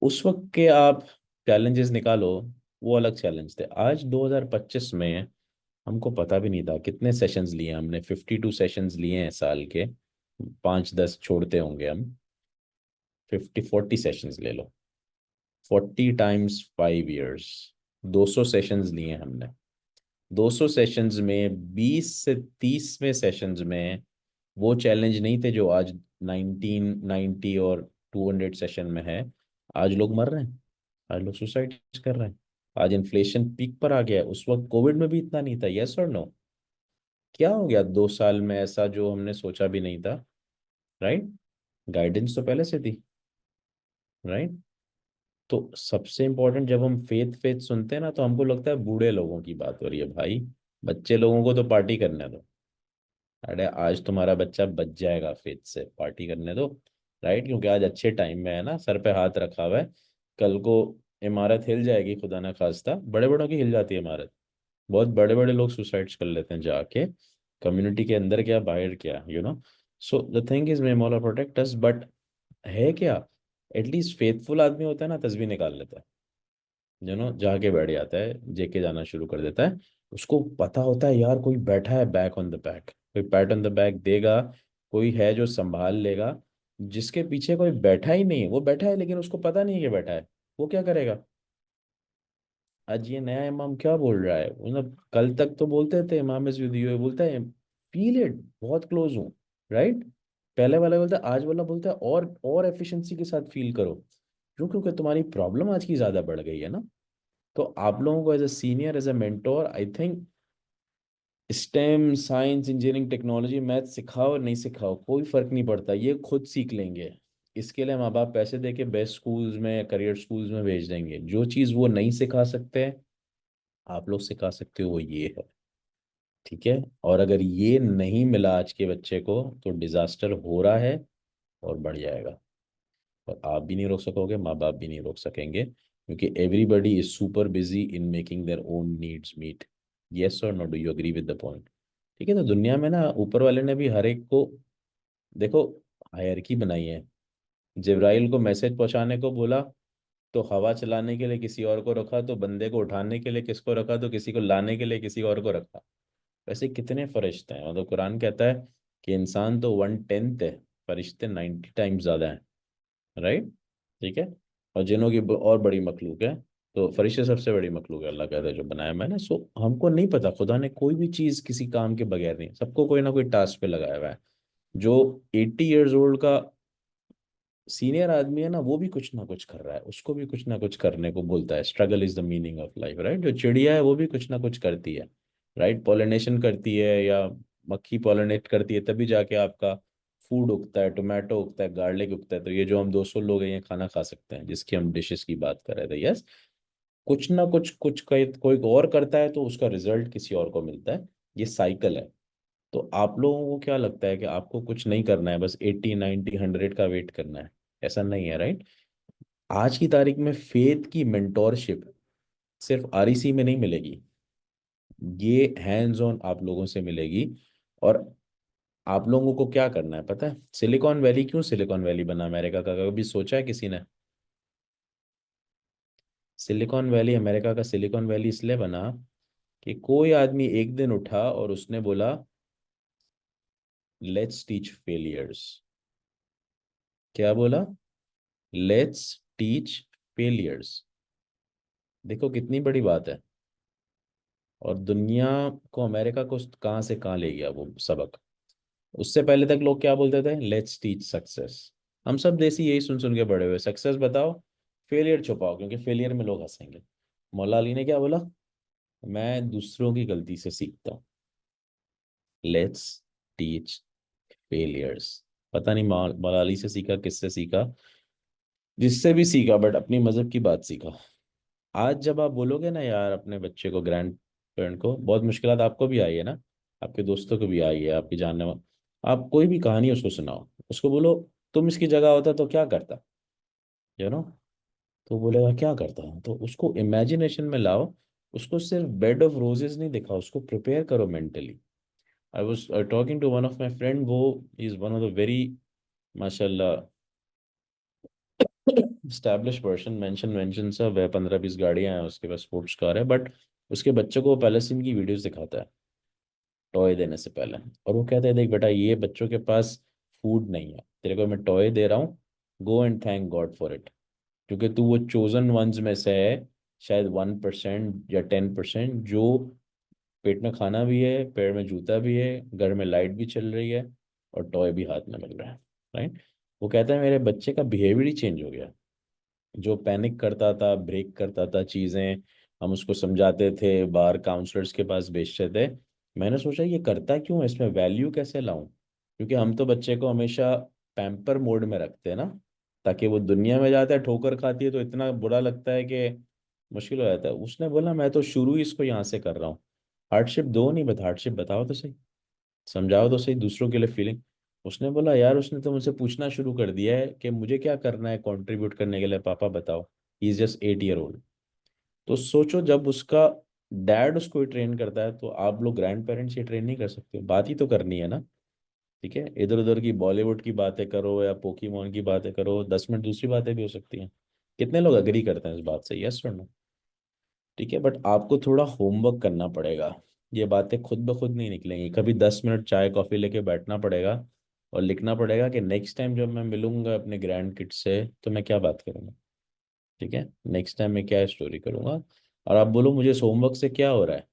उस वक्त के आप चैलेंजेस निकालो, वो अलग चैलेंज थे। आज 2025 में हमको पता भी नहीं था कितने सेशंस लिए हमने, 52 सेशंस लिए हैं साल के, 5 10 छोड़ते होंगे हम, 50 40 सेशंस ले लो, 40 × 5 years, 200 सेशंस लिए हमने। 200 सेशंस में 20 से 30वें सेशंस में वो चैलेंज नहीं थे जो आज 1990 और 200 सेशन में है। आज लोग मर रहे हैं, आज लोग सुसाइड कर रहे हैं, आज इन्फ्लेशन पीक पर आ गया है, उस वक्त कोविड में भी इतना नहीं था, यस और नो। क्या हो गया 2 साल में ऐसा जो हमने सोचा भी नहीं था, राइट। गाइडेंस तो पहले से थी, राइट। तो सबसे इम्पोर्टेंट, जब हम फेथ फेथ सुनते हैं ना तो हमको लगता है बूढ़े लोगों की बात हो रही है, भाई बच्चे लोगों को तो पार्टी करने दो। अरे आज तुम्हारा बच्चा बच जाएगा फेथ से, पार्टी करने दो, राइट, क्योंकि आज अच्छे टाइम में है ना, सर पे हाथ रखा हुआ है, कल को इमारत हिल जाएगी, खुदा ना खास्ता, बड़े बड़ों की हिल जाती है इमारत, बहुत बड़े बड़े लोग सुसाइड्स कर लेते हैं जाके, कम्युनिटी के अंदर क्या बाहर क्या, सो द थिंग इज, मे मौला प्रोटेक्ट अस, बट है क्या, एटलीस्ट फेथफुल आदमी होता है ना, तस्वीर निकाल लेता है, जाके बैठ जाता है, जेके जाना शुरू कर देता है। उसको पता होता है यार कोई बैठा है बैक ऑन द बैक, कोई पैट ऑन द बैक देगा, कोई है जो संभाल लेगा। जिसके पीछे कोई बैठा ही नहीं है, वो बैठा है लेकिन उसको पता नहीं है कि बैठा है, वो क्या करेगा? आज ये नया इमाम क्या बोल रहा है, मतलब कल तक तो बोलते थे इमाम इज विद यू, बोलता है फील इट, बहुत क्लोज हूँ, राइट? पहले वाला बोलता है, आज वाला बोलता है और एफिशिएंसी के साथ फील करो। क्यों? क्योंकि तुम्हारी प्रॉब्लम आज की ज्यादा बढ़ गई है ना। तो आप लोगों को as a senior, as a mentor, I think STEM, science, engineering, technology, math सिखाओ नहीं सिखाओ कोई फर्क नहीं पड़ता, ये खुद सीख लेंगे। इसके लिए माँ बाप पैसे दे के बेस्ट स्कूल्स में, करियर स्कूल्स में भेज देंगे। जो चीज़ वो नहीं सिखा सकते आप लोग सिखा सकते हो, वो ये है। ठीक है? और अगर ये नहीं मिला आज के बच्चे को तो डिजास्टर हो रहा है और बढ़ जाएगा। और आप भी नहीं रोक सकोगे, माँ बाप भी नहीं रोक सकेंगे, क्योंकि everybody is super busy in making their own needs meet. Yes और no, do you agree with the point? ठीक है? तो दुनिया में ना ऊपर वाले ने भी हर एक को, देखो, हायरकी बनाई है। जिब्राइल को मैसेज पहुंचाने को बोला तो हवा चलाने के लिए किसी और को रखा, तो बंदे को उठाने के लिए किसको रखा, तो किसी को लाने के लिए किसी और को रखा। वैसे कितने फरिश्ते हैं, मतलब कुरान कहता है कि इंसान तो 1/10 है, फरिश्ते 90 टाइम्स ज्यादा हैं, राइट? ठीक है? और जिन्हों की और बड़ी मखलूक है, तो फरिश्ते सबसे बड़ी मखलूक है, अल्लाह कहता है जो बनाया मैंने। सो हमको नहीं पता, खुदा ने कोई भी चीज़ किसी काम के बगैर नहीं, सबको कोई ना कोई टास्क पे लगाया हुआ है। जो 80 ईयर्स ओल्ड का सीनियर आदमी है ना, वो भी कुछ ना कुछ कर रहा है, उसको भी कुछ ना कुछ करने को बोलता है। Struggle is the meaning of life, right? जो चिड़िया है वो भी कुछ ना कुछ करती है, राइट? पॉलिनेशन करती है, या मक्खी पॉलिनेट करती है, तभी जाके आपका फूड उगता है, टोमेटो उगता है, गार्लिक उगता है। तो ये जो हम 200 लोग हैं ये खाना खा सकते हैं, जिसकी हम डिशेस की बात कर रहे थे। यस, कुछ ना कुछ कुछ कोई और करता है तो उसका रिजल्ट किसी और को मिलता है। ये साइकिल है। तो आप लोगों को क्या लगता है कि आपको कुछ नहीं करना है, बस 80, 90, 100 का वेट करना है? ऐसा नहीं है, राइट? आज की तारीख में फेथ की मेंटोरशिप सिर्फ आरईसी में नहीं मिलेगी, ये हैंड्स ऑन आप लोगों से मिलेगी। और आप लोगों को क्या करना है पता है? सिलिकॉन वैली क्यों सिलिकॉन वैली बना अमेरिका का, कभी सोचा है किसी ने? सिलिकॉन वैली, अमेरिका का सिलिकॉन वैली इसलिए बना कि कोई आदमी एक दिन उठा और उसने बोला लेट्स टीच फेलियर्स। क्या बोला? Let's teach failures. देखो कितनी बड़ी बात है। और दुनिया को, अमेरिका को कहाँ से कहाँ ले गया वो सबक। उससे पहले तक लोग क्या बोलते थे? Let's teach success. हम सब देसी यही सुन सुन के बड़े हुए, सक्सेस बताओ, फेलियर छुपाओ, क्योंकि फेलियर में लोग हंसेंगे। मौला अली ने क्या बोला? मैं दूसरों की गलती से सीखता हूँ। Let's teach failures. पता नहीं मौला अली से सीखा, किससे सीखा, जिससे भी सीखा, बट अपनी मजहब की बात सीखा। आज जब आप बोलोगे ना यार अपने बच्चे को, ग्रैंड पेरेंट को, बहुत मुश्किलात आपको भी आई है ना, आपके दोस्तों को भी आई है, आपकी जानने वाले, आप कोई भी कहानी उसको सुनाओ, उसको बोलो तुम इसकी जगह होता तो क्या करता, तो बोलेगा क्या करता हूँ। तो उसको इमेजिनेशन में लाओ, उसको सिर्फ बेड ऑफ रोजेस नहीं दिखाओ, उसको प्रिपेयर करो mentally. I was talking to one of my friend, वो is one of the very माशाल्लाह स्टैब्लिश पर्सन, मेंशन मेंशन सब है, 15-20 गाड़ियां हैं उसके पास, स्पोर्ट्स कार है, बट उसके बच्चे को पैलेस्टीन की वीडियोस दिखाता है टॉय देने से पहले। और वो कहता है देख बेटा, ये बच्चों के पास फूड नहीं है, तेरे को मैं टॉय दे रहा हूँ, go and thank God for it, क्योंकि तू वो चोजन वंस में से है, शायद 1% या 10% जो पेट में खाना भी है, पैर में जूता भी है, घर में लाइट भी चल रही है, और टॉय भी हाथ में मिल रहा है, राइट? वो कहता है मेरे बच्चे का बिहेवियर ही चेंज हो गया। जो पैनिक करता था, ब्रेक करता था चीज़ें, हम उसको समझाते थे, बाहर काउंसलर्स के पास भेजते थे। मैंने सोचा ये करता क्यों है, इसमें वैल्यू कैसे लाऊं, क्योंकि हम तो बच्चे को हमेशा पैम्पर मोड में रखते हैं ना, ताकि वो दुनिया में जाता है ठोकर खाती है तो इतना बुरा लगता है कि मुश्किल हो जाता है। उसने बोला मैं तो शुरू ही इसको यहाँ से कर रहा हूँ। हार्डशिप दो नहीं, बता हार्डशिप बताओ तो सही, समझाओ तो सही दूसरों के लिए फीलिंग। उसने बोला यार, उसने तो मुझसे पूछना शुरू कर दिया है कि मुझे क्या करना है कंट्रीब्यूट करने के लिए, पापा बताओ। He is just 8 year old. तो सोचो जब उसका डैड उसको ट्रेन करता है, तो आप लोग ग्रैंड पेरेंट्स ये ट्रेन नहीं कर सकते? बात ही तो करनी है ना। ठीक है? इधर उधर की बॉलीवुड की बातें करो या पोकीमोन की बातें करो, 10 मिनट दूसरी बातें भी हो सकती हैं। कितने लोग अग्री करते हैं इस बात से? यस और नो? ठीक है, बट आपको थोड़ा होमवर्क करना पड़ेगा। ये बातें खुद ब खुद नहीं निकलेंगी, कभी 10 मिनट चाय कॉफ़ी लेके बैठना पड़ेगा और लिखना पड़ेगा कि नेक्स्ट टाइम जब मैं मिलूंगा अपने ग्रैंड किड से तो मैं क्या बात करूंगा। ठीक है, नेक्स्ट टाइम मैं क्या स्टोरी करूंगा। और आप बोलो मुझे इस होमवर्क से क्या हो रहा है।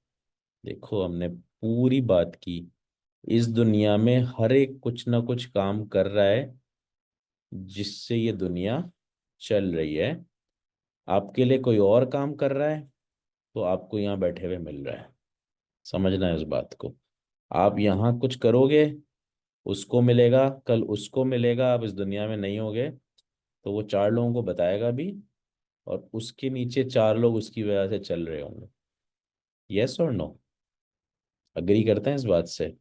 देखो हमने पूरी बात की, इस दुनिया में हर एक कुछ ना कुछ काम कर रहा है जिससे ये दुनिया चल रही है। आपके लिए कोई और काम कर रहा है तो आपको यहाँ बैठे हुए मिल रहा है। समझना है इस बात को। आप यहाँ कुछ करोगे, उसको मिलेगा, कल उसको मिलेगा। आप इस दुनिया में नहीं होगे तो वो 4 लोगों को बताएगा भी, और उसके नीचे 4 लोग उसकी वजह से चल रहे होंगे। यस और नो, अग्री करते हैं इस बात से।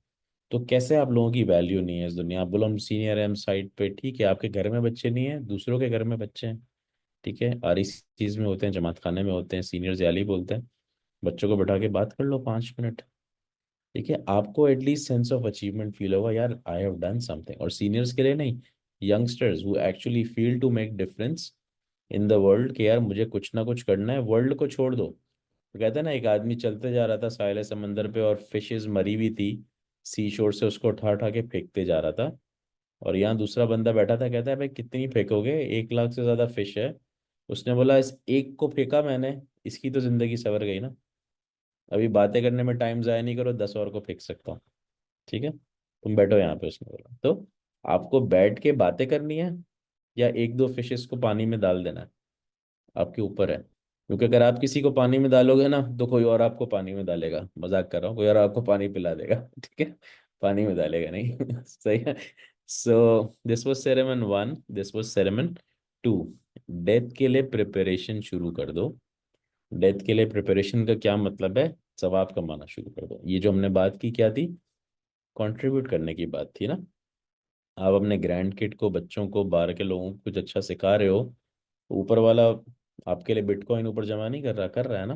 तो कैसे आप लोगों की वैल्यू नहीं है इस दुनिया। आप बोलो हम सीनियर हैं, हम साइड पे, ठीक है, आपके घर में बच्चे नहीं है, दूसरों के घर में बच्चे हैं। ठीक है, और इस चीज़ में होते हैं, जमात खाने में होते हैं, सीनियर जाली बोलते हैं। बच्चों को बैठा के बात कर लो 5 मिनट। ठीक है, आपको at least sense of achievement feel होगा, यार आई हैव डन समथिंग। और सीनियर्स के लिए नहीं, youngsters who actually feel to make difference in the world, कि यार मुझे कुछ ना कुछ करना है, वर्ल्ड को छोड़ दो। तो कहते हैं ना, एक आदमी चलते जा रहा था साहिल समंदर पे और फिशेस मरी हुई थी, सी शोर से उसको उठा उठा के फेंकते जा रहा था। और यहाँ दूसरा बंदा बैठा था, कहता है भाई कितनी फेंकोगे, 1 लाख से ज्यादा फिश है। उसने बोला इस एक को फेंका मैंने, इसकी तो जिंदगी सवर गई ना। अभी बातें करने में टाइम जाया नहीं करो, 10 और को फेंक सकता हूँ। ठीक है, तुम बैठो यहाँ पे, उसने बोला। तो आपको बैठ के बातें करनी है या एक दो फिशेस को पानी में डाल देना है, आपके ऊपर है। क्योंकि अगर आप किसी को पानी में डालोगे ना तो कोई और आपको पानी में डालेगा, मजाक कर रहा हूँ, कोई और आपको पानी पिला देगा। ठीक है, पानी में डालेगा नहीं। सही है। So this was sermon 1, this was sermon 2। Death के लिए प्रिपरेशन शुरू कर दो। डेथ के लिए प्रिपरेशन का क्या मतलब है, सवाब कमाना शुरू कर दो। ये जो हमने बात की क्या थी, कंट्रीब्यूट करने की बात थी ना। आप अपने ग्रैंड किड को, बच्चों को, बाहर के लोगों को कुछ अच्छा सिखा रहे हो, तो ऊपर वाला आपके लिए बिटकॉइन ऊपर जमा नहीं कर रहा, कर रहा है ना।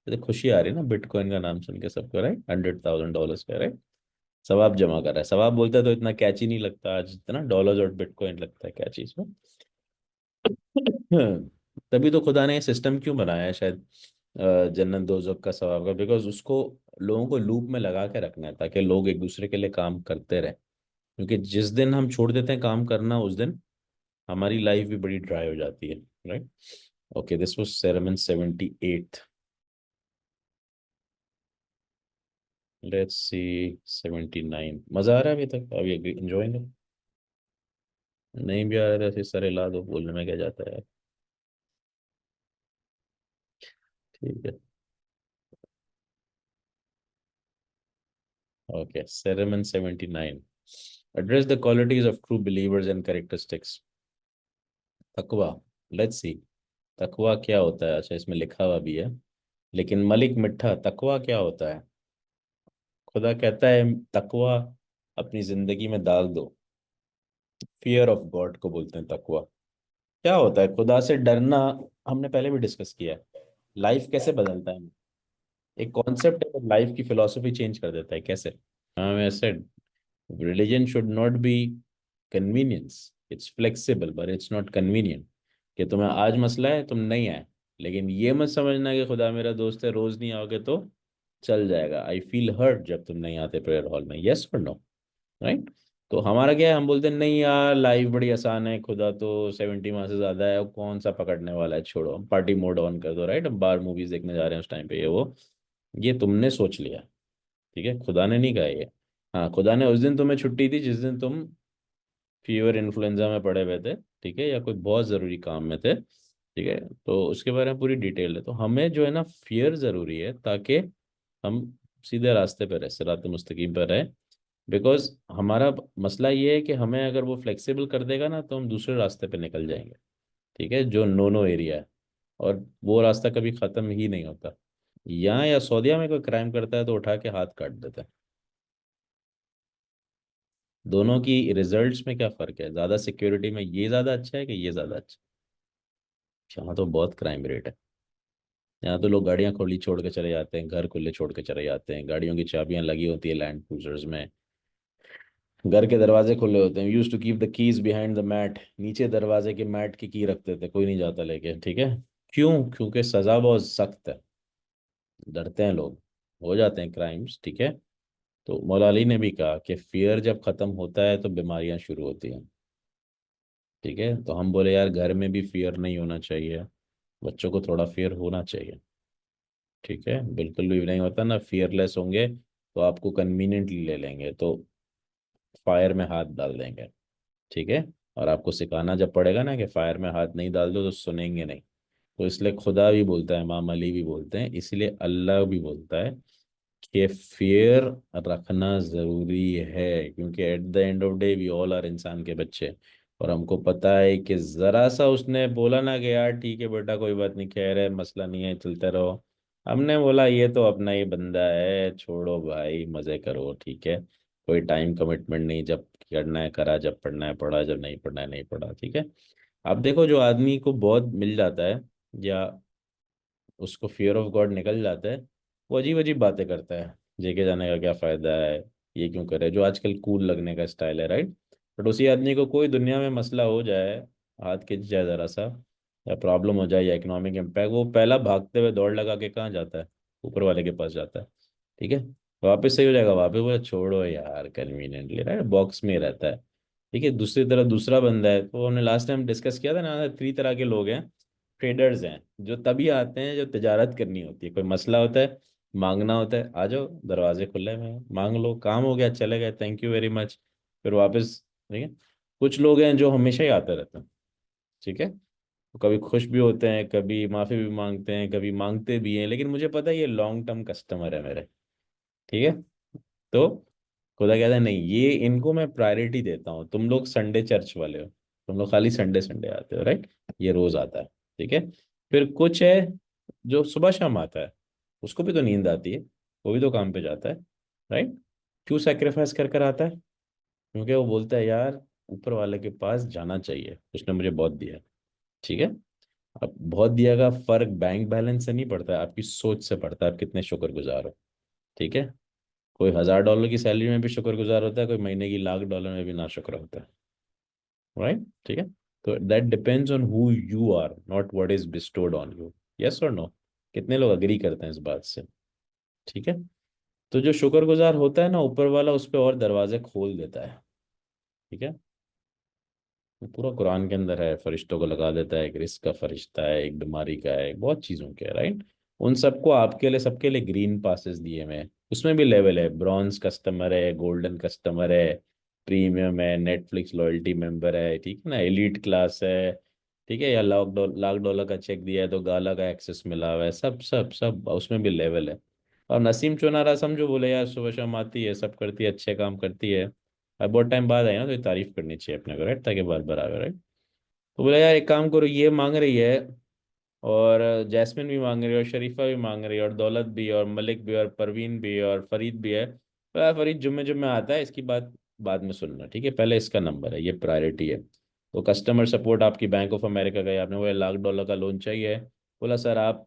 तो खुशी आ रही है ना बिटकॉइन का नाम सुन के सबको, राइट, $100,000 का, राइट। सवाब जमा कर रहा है। सवाब बोलता है तो इतना कैची नहीं लगता आज, जितना डॉलर्स और बिटकॉइन लगता है कैची इसमें। तभी तो खुदा ने ये सिस्टम क्यों बनाया है शायद, जन्नत दोजख का सवाब का, बिकॉज उसको लोगों को लूप में लगा के रखना है ताकि लोग एक दूसरे के लिए काम करते रहे। क्योंकि जिस दिन हम छोड़ देते हैं काम करना, उस दिन हमारी लाइफ भी बड़ी ड्राई हो जाती है, right. Okay, this was sermon 78। Let's see 79। मजा आ रहा है अभी तक, अभी एंजॉयिंग? नहीं भी आ रहा है तो ऐसे सर हिला दो, बोलने में क्या जाता है। ठीक है, okay, sermon 79। Address the qualities of true believers and characteristics. तकवा, लेट्स सी, तकवा क्या होता है। अच्छा, इसमें लिखा हुआ भी है, लेकिन मलिक मिठा, तकवा क्या होता है। खुदा कहता है तकवा अपनी जिंदगी में डाल दो। फियर ऑफ गॉड को बोलते हैं तकवा। क्या होता है खुदा से डरना, हमने पहले भी डिस्कस किया है। लाइफ कैसे बदलता है, एक कॉन्सेप्ट है, लाइफ की फिलोसफी चेंज कर देता है कैसे। हाँ, मैं said religion should not be convenience, it's flexible but it's not convenient. कि तुम्हें आज मसला है, तुम नहीं आए, लेकिन ये मत समझना कि खुदा मेरा दोस्त है, रोज नहीं आओगे तो चल जाएगा। आई फील हर्ट जब तुम नहीं आते प्रेयर हॉल में, यस और नो, राइट। तो हमारा क्या है, हम बोलते हैं नहीं यार लाइफ बड़ी आसान है, खुदा तो 70 माह से ज्यादा है, कौन सा पकड़ने वाला है, छोड़ो, पार्टी मोड ऑन कर दो, राइट, हम बाहर मूवीज देखने जा रहे हैं उस टाइम पे, ये वो। ये तुमने सोच लिया, ठीक है, खुदा ने नहीं कहा ये। हाँ, खुदा ने उस दिन तुम्हें छुट्टी दी जिस दिन तुम फीवर इन्फ्लुएंजा में पड़े हुए थे, ठीक है, या कोई बहुत ज़रूरी काम में थे, ठीक है। तो उसके बारे में पूरी डिटेल है। तो हमें जो है ना, फियर ज़रूरी है ताकि हम सीधे रास्ते पर रहे, सिरात मुस्तकीम पर रहे। बिकॉज हमारा मसला ये है कि हमें अगर वो फ्लेक्सिबल कर देगा ना तो हम दूसरे रास्ते पे निकल जाएंगे, ठीक है, जो नो नो एरिया है। और वो रास्ता कभी ख़त्म ही नहीं होता। यहाँ या सऊदीया में कोई क्राइम करता है तो उठा के हाथ काट देता है। दोनों की रिजल्ट्स में क्या फ़र्क है, ज़्यादा सिक्योरिटी में ये ज़्यादा अच्छा है कि ये ज़्यादा अच्छा है। यहाँ तो बहुत क्राइम रेट है। यहाँ तो लोग गाड़ियाँ खुली छोड़ के चले जाते हैं, घर खुले छोड़ के चले जाते हैं, गाड़ियों की चाबियां लगी होती है लैंड क्रूजर्स में, घर के दरवाजे खुले होते हैं। Use to keep the keys behind the mat, नीचे दरवाजे के मैट की रखते थे, कोई नहीं जाता लेके, ठीक है। क्यों? क्योंकि सजा बहुत सख्त है। डरते हैं लोग, हो जाते हैं क्राइम्स, ठीक है। तो मौला अली ने भी कहा कि फियर जब खत्म होता है तो बीमारियां शुरू होती हैं, ठीक है। तो हम बोले यार घर में भी फियर नहीं होना चाहिए, बच्चों को थोड़ा फियर होना चाहिए, ठीक है। बिल्कुल भी नहीं होता ना, फियरलेस होंगे तो आपको कन्वीनियंटली ले लेंगे, तो फायर में हाथ डाल देंगे, ठीक है। और आपको सिखाना जब पड़ेगा ना कि फायर में हाथ नहीं डाल दो, तो सुनेंगे नहीं। तो इसलिए खुदा भी बोलता है, इमाम अली भी बोलते हैं, इसलिए अल्लाह भी बोलता है कि फेयर रखना ज़रूरी है, क्योंकि at the end of day we all are इंसान के बच्चे। और हमको पता है कि ज़रा सा उसने बोला ना कि यार ठीक है बेटा कोई बात नहीं, कह रहे मसला नहीं है, चलते रहो, हमने बोला ये तो अपना ही बंदा है, छोड़ो भाई मज़े करो, ठीक है। कोई टाइम कमिटमेंट नहीं, जब करना है करा, जब पढ़ना है पढ़ा, जब नहीं पढ़ना है नहीं पढ़ा, ठीक है। अब देखो जो आदमी को बहुत मिल जाता है, या उसको फियर ऑफ गॉड निकल जाता है, वो अजीब अजीब बातें करता है, जेके जाने का क्या फ़ायदा है, ये क्यों करे, जो आजकल कूल लगने का स्टाइल है, राइट। बट उसी आदमी को कोई दुनिया में मसला हो जाए, हाथ खिंच जाए ज़रा सा, या प्रॉब्लम हो जाए, या इकोनॉमिक इम्पैक्ट, वो पहला भागते हुए दौड़ लगा के कहाँ जाता है, ऊपर वाले के पास जाता है, ठीक है। वापस सही हो जाएगा, वापस बोले छोड़ो यार कन्वीनियंटली, राइट, बॉक्स में ही रहता है, ठीक है। दूसरी तरफ दूसरा बंदा है, तो हमने लास्ट टाइम डिस्कस किया था ना, 3 तरह के लोग हैं। ट्रेडर्स हैं जो तभी आते हैं जो तिजारत करनी होती है, कोई मसला होता है, मांगना होता है, आ जाओ दरवाजे खुले में मांग लो, काम हो गया चले गए, थैंक यू वेरी मच, फिर वापस, ठीक है। कुछ लोग हैं जो हमेशा ही आते रहते हैं, ठीक है। तो कभी खुश भी होते हैं, कभी माफ़ी भी मांगते हैं, कभी मांगते भी हैं, लेकिन मुझे पता है ये लॉन्ग टर्म कस्टमर है मेरे, ठीक है। तो खुदा कहता है नहीं, ये इनको मैं प्रायोरिटी देता हूँ, तुम लोग संडे चर्च वाले हो, तुम लोग खाली संडे संडे आते हो, राइट, ये रोज आता है, ठीक है। फिर कुछ है जो सुबह शाम आता है, उसको भी तो नींद आती है, वो भी तो काम पे जाता है, राइट। क्यों सेक्रीफाइस कर कर आता है, क्योंकि वो बोलता है यार ऊपर वाले के पास जाना चाहिए, उसने मुझे बहुत दिया है, ठीक है। अब बहुत दिया का फर्क बैंक बैलेंस से नहीं पड़ता है, आपकी सोच से पड़ता है, आप कितने शुक्रगुजार हो, ठीक है। कोई $1000 की सैलरी में भी शुक्रगुजार होता है, कोई महीने की $1,00,000 में भी ना शुक्र होता है, राइट, ठीक है। तो that depends on who you are, not what is bestowed on you, yes और नो। कितने लोग अग्री करते हैं इस बात से, ठीक है। तो जो शुक्रगुजार होता है ना, ऊपर वाला उस पर और दरवाजे खोल देता है, ठीक है। वो पूरा कुरान के अंदर है, फरिश्तों को लगा देता है, एक रिस्क का फरिश्ता है, एक बीमारी का है, बहुत चीज़ों के है, राइट। उन सबको आपके लिए, सबके लिए ग्रीन पासेस दिए हुए हैं, उसमें भी लेवल है, ब्रॉन्ज कस्टमर है, गोल्डन कस्टमर है, प्रीमियम है, नेटफ्लिक्स लॉयल्टी मेंबर है, ठीक है ना, एलीट क्लास है, ठीक है, या $1,00,000 का चेक दिया है तो गाला का एक्सेस मिला हुआ है, सब सब सब उसमें भी लेवल है। और नसीम चुनारा समझो, बोले यार सुबह शाम आती है, सब करती है, अच्छे काम करती है, अब बहुत टाइम बाद आई ना, तो ये तारीफ करनी चाहिए अपने को, राइट, ताकि बार बार आवे, राइट। तो बोला यार एक काम करो, ये मांग रही है, और जैस्मिन भी मांग रही है, और शरीफा भी मांग रही है, और दौलत भी, और मलिक भी, और परवीन भी, और फरीद भी है, बोला यार फरीद जुम्मे जुम्मे आता है, इसकी बात बाद में सुनना, ठीक है, पहले इसका नंबर है, ये प्रायोरिटी है। तो कस्टमर सपोर्ट आपकी बैंक ऑफ अमेरिका का है, आपने बोला $1,00,000 का लोन चाहिए, बोला सर आप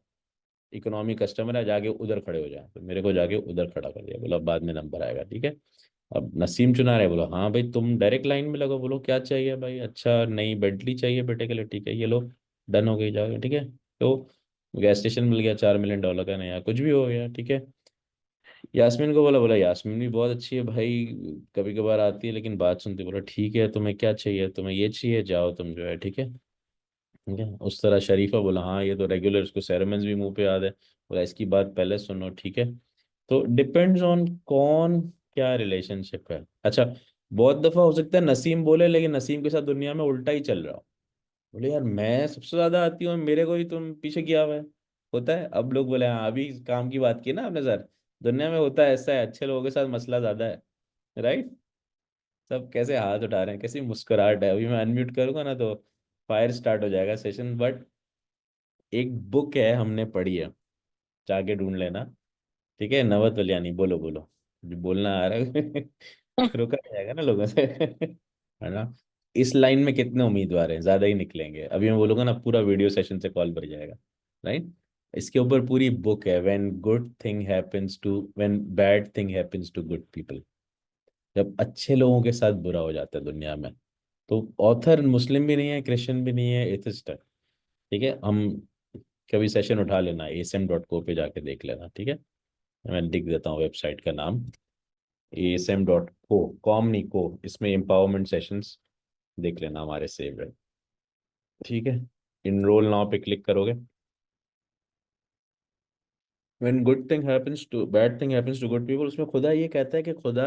इकोनॉमी कस्टमर है, जाके उधर खड़े हो जाए, तो मेरे को जाके उधर खड़ा कर दिया, बोला बाद में नंबर आएगा, ठीक है। अब नसीम चुना रहे, बोलो हाँ भाई तुम डायरेक्ट लाइन में लगो, बोलो क्या चाहिए भाई, अच्छा नई बेंटली चाहिए बेटे के लिए, ठीक है ये लो, डन हो गई जाओगे, ठीक है। तो गैस स्टेशन मिल गया $4 मिलियन का नया, कुछ भी हो गया, ठीक है। यास्मीन को बोला, बोला यास्मीन भी बहुत अच्छी है भाई, कभी कभार आती है लेकिन बात सुनती है, बोला ठीक है तुम्हें क्या चाहिए, तुम्हें ये चाहिए, जाओ तुम जो है, ठीक है, ठीक है। उस तरह शरीफा बोला हाँ ये तो रेगुलर, उसको सेरेमनीज भी मुंह पे याद है, बोला इसकी बात पहले सुनो, ठीक है। तो डिपेंड्स ऑन कौन क्या रिलेशनशिप है, अच्छा। बहुत दफा हो सकता है नसीम बोले, लेकिन नसीम के साथ दुनिया में उल्टा ही चल रहा हो, बोले यार मैं सबसे ज्यादा आती हूँ, मेरे को ही तुम पीछे किया हुआ है, होता है। अब लोग बोले हाँ अभी काम की बात की ना आपने सर, दुनिया में होता है, ऐसा है, अच्छे लोगों के साथ मसला ज्यादा है, राइट। सब कैसे हाथ उठा रहे हैं, कैसी मुस्कुराहट है, अभी मैं अनम्यूट करूंगा ना तो फायर स्टार्ट हो जाएगा सेशन। बट एक बुक है हमने पढ़ी है, जाके ढूंढ लेना, ठीक है, नवत वलियानी, बोलो बोलो जो बोलना आ रहा है रोका नहीं जाएगा ना लोगों से है ना। इस लाइन में कितने उम्मीदवार हैं, ज्यादा ही निकलेंगे, अभी मैं बोलूंगा ना पूरा वीडियो सेशन से कॉल भर जाएगा, राइट। इसके ऊपर पूरी बुक है, when bad thing happens to good people, जब अच्छे लोगों के साथ बुरा हो जाता है दुनिया में। तो ऑथर मुस्लिम भी नहीं है, क्रिश्चियन भी नहीं है, एथिस्ट है, ठीक है। हम कभी सेशन उठा लेना, asm.co पे जाके देख लेना, ठीक है। मैं लिख देता हूँ वेबसाइट का नाम, asm.co, कॉम नहीं को, इसमें एम्पावरमेंट सेशंस देख लेना हमारे सेव है, ठीक है। इनरोल नाउ पे क्लिक करोगे। When good thing happens to bad thing happens to good people, उसमें खुदा ये कहता है कि खुदा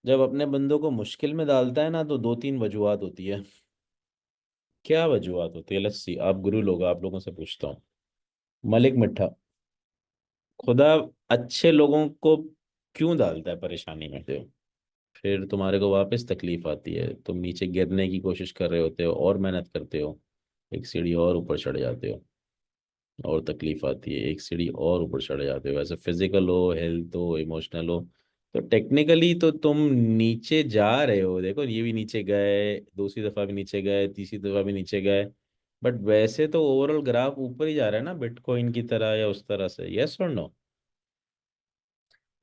जब अपने बंदों को मुश्किल में डालता है ना, तो दो तीन वजूहत होती है। क्या वजूहत होती है? लेट्स सी, आप गुरु लोग, आप लोगों से पूछता हूँ। मलिक मिठा, खुदा अच्छे लोगों को क्यों डालता है परेशानी में? फिर तुम्हारे को वापस तकलीफ आती है, तुम नीचे गिरने की कोशिश कर रहे होते हो और मेहनत करते हो, एक सीढ़ी और ऊपर चढ़ जाते हो, और तकलीफ आती है, एक सीढ़ी और ऊपर चढ़ जाते हो। वैसे फिजिकल हो, हेल्थ हो, इमोशनल हो, तो टेक्निकली तो तुम नीचे जा रहे हो। देखो, ये भी नीचे गए, दूसरी दफा भी नीचे गए, तीसरी दफा भी नीचे गए, बट वैसे तो ओवरऑल ग्राफ ऊपर ही जा रहा है ना, बिटकॉइन की तरह या उस तरह से। यस और नो?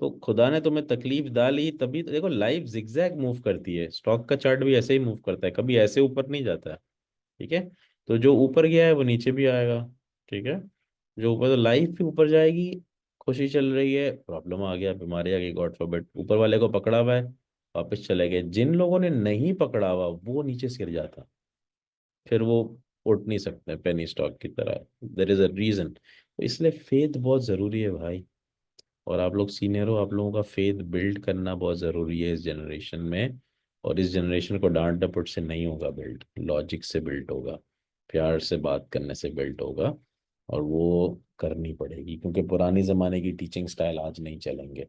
तो खुदा ने तुम्हें तकलीफ डाली, तभी तो देखो लाइफ जिगजैग मूव करती है। स्टॉक का चार्ट भी ऐसे ही मूव करता है, कभी ऐसे ऊपर नहीं जाता है, ठीक है। तो जो ऊपर गया है वो नीचे भी आएगा, ठीक है। जो ऊपर, तो लाइफ भी ऊपर जाएगी। खुशी चल रही है, प्रॉब्लम आ गया, बीमारी आ गई, गॉड फॉरबिड, ऊपर वाले को पकड़ा हुआ है, वापस चले गए। जिन लोगों ने नहीं पकड़ा हुआ वो नीचे से गिर जाता, फिर वो उठ नहीं सकते पेनी स्टॉक की तरह। There is a reason. तो इसलिए फेथ बहुत ज़रूरी है भाई। और आप लोग सीनियर हो, आप लोगों का फेथ बिल्ड करना बहुत ज़रूरी है इस जनरेशन में। और इस जनरेशन को डांट डपट से नहीं होगा बिल्ड, लॉजिक से बिल्ड होगा, प्यार से बात करने से बिल्ड होगा। और वो करनी पड़ेगी, क्योंकि पुरानी ज़माने की टीचिंग स्टाइल आज नहीं चलेंगे।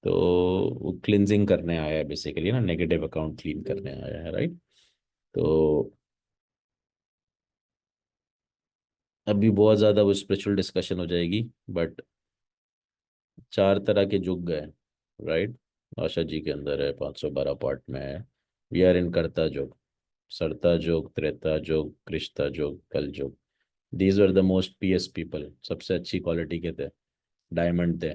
तो वो क्लिनजिंग करने आया है बेसिकली ना, नेगेटिव अकाउंट क्लीन करने आया है, राइट। तो अभी बहुत ज़्यादा वो स्पिरिचुअल डिस्कशन हो जाएगी, बट 4 तरह के युग गए, राइट। आशा जी के अंदर है, 512 पार्ट में है। वी आर इन कर्ता युग, सरता युग, त्रेता युग, कृष्ता युग, कल युग। These are the most pious people, सबसे अच्छी क्वालिटी के थे। डायमंड थे,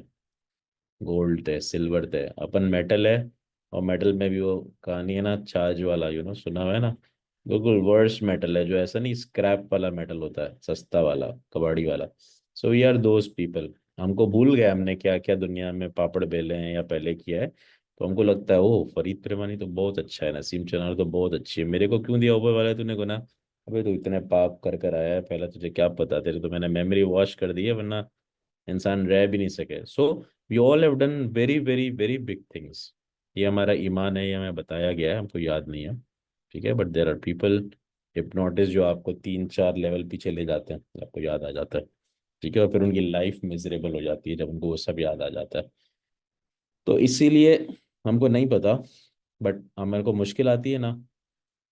गोल्ड थे, सिल्वर थे, अपन मेटल है। और मेटल में भी वो कहानी है ना, चार्ज वाला, सुना हुआ है ना। बिल्कुल वर्स्ट मेटल है, जो ऐसा नहीं, स्क्रैप वाला मेटल होता है, सस्ता वाला, कबाड़ी वाला। So we are those people. हमको भूल गए हमने क्या क्या दुनिया में पापड़ बेले हैं या पहले किया है। तो हमको लगता है ओह फरीद प्रेमानी तो बहुत अच्छा है, नसीम चनार तो बहुत अच्छी है, मेरे को क्यों दिया ऊपर वाले तूने गुना। अबे तो इतने पाप कर कर आया है, पहले तुझे क्या पता, तेरे तो मैंने मेमोरी वॉश कर दी है, वरना इंसान रह भी नहीं सके। So we all have done very very very big things. ये हमारा ईमान है, ये हमें बताया गया है, हमको याद नहीं है, ठीक है। But there are people hypnotist जो आपको 3-4 लेवल पीछे ले जाते हैं, आपको याद आ जाता है, ठीक है। और फिर उनकी लाइफ मिजरेबल हो जाती है जब उनको वो सब याद आ जाता है। तो इसीलिए हमको नहीं पता, बट हमारे को मुश्किल आती है ना,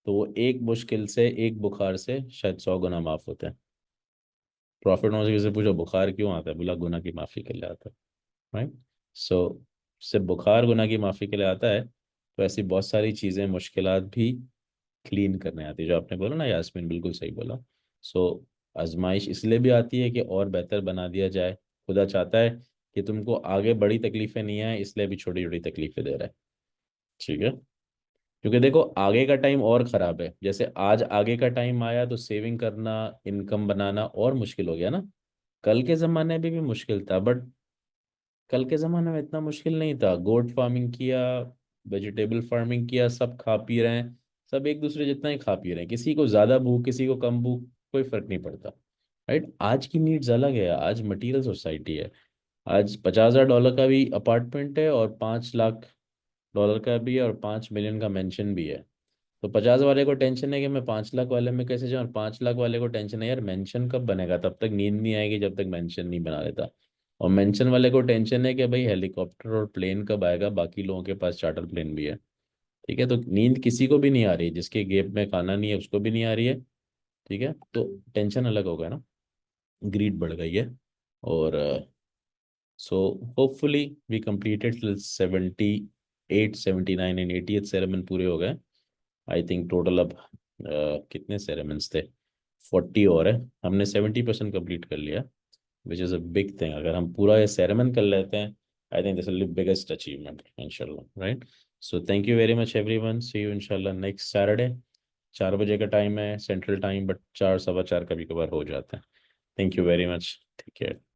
तो वो एक मुश्किल से, एक बुखार से शायद 100 गुना माफ होते हैं। प्रॉफिट नॉलेज से पूछो बुखार क्यों आता है, बोला गुना की माफी के लिए आता है, राइट। सो सिर्फ बुखार गुनाह की माफ़ी के लिए आता है, तो ऐसी बहुत सारी चीज़ें, मुश्किलात भी क्लीन करने आती है, जो आपने बोला ना यास्मीन, बिल्कुल सही बोला। सो आजमाइश इसलिए भी आती है कि और बेहतर बना दिया जाए। खुदा चाहता है कि तुमको आगे बड़ी तकलीफें नहीं आए, इसलिए भी छोटी छोटी तकलीफें दे रहा है, ठीक है। क्योंकि देखो आगे का टाइम और ख़राब है, जैसे आज आगे का टाइम आया तो सेविंग करना, इनकम बनाना और मुश्किल हो गया ना। कल के ज़माने में भी मुश्किल था, बट कल के ज़माने में इतना मुश्किल नहीं था। गोट फार्मिंग किया, वेजिटेबल फार्मिंग किया, सब खा पी रहे हैं, सब एक दूसरे जितना ही खा पी रहे हैं, किसी को ज़्यादा भूख, किसी को कम भूख, कोई फर्क नहीं पड़ता, राइट। आज की नीड्स अलग है, आज मटीरियल सोसाइटी है। आज $50,000 का भी अपार्टमेंट है, और $5 लाख का भी है, और 5 मिलियन का मेंशन भी है। तो 50 वाले को टेंशन है कि मैं 5 लाख वाले में कैसे जाऊँ, और 5 लाख वाले को टेंशन है यार मेंशन कब बनेगा, तब तक नींद नहीं आएगी जब तक मेंशन नहीं बना लेता। और मेंशन वाले को टेंशन है कि भाई हेलीकॉप्टर और प्लेन कब आएगा, बाकी लोगों के पास चार्टर प्लेन भी है, ठीक है। तो नींद किसी को भी नहीं आ रही, जिसके गेप में खाना नहीं है उसको भी नहीं आ रही है, ठीक है। तो टेंशन अलग हो गया ना, ग्रीड बढ़ गई है। और so hopefully we completed 78, 79 and 80th ceremony पूरे हो गए। आई थिंक टोटल अब कितने सेरेमन्स थे, 40 और है। हमने 70% कंप्लीट कर लिया, which is a big thing. अगर हम पूरा ये सेरेमन कर लेते हैं, I think this will be biggest achievement इंशाल्लाह, right. So thank you very much everyone, see you इंशाल्लाह नेक्स्ट सैटरडे। 4 बजे का टाइम है सेंट्रल टाइम, बट 4, 4:15 कभी कभार हो जाता है। Thank you very much. Take care.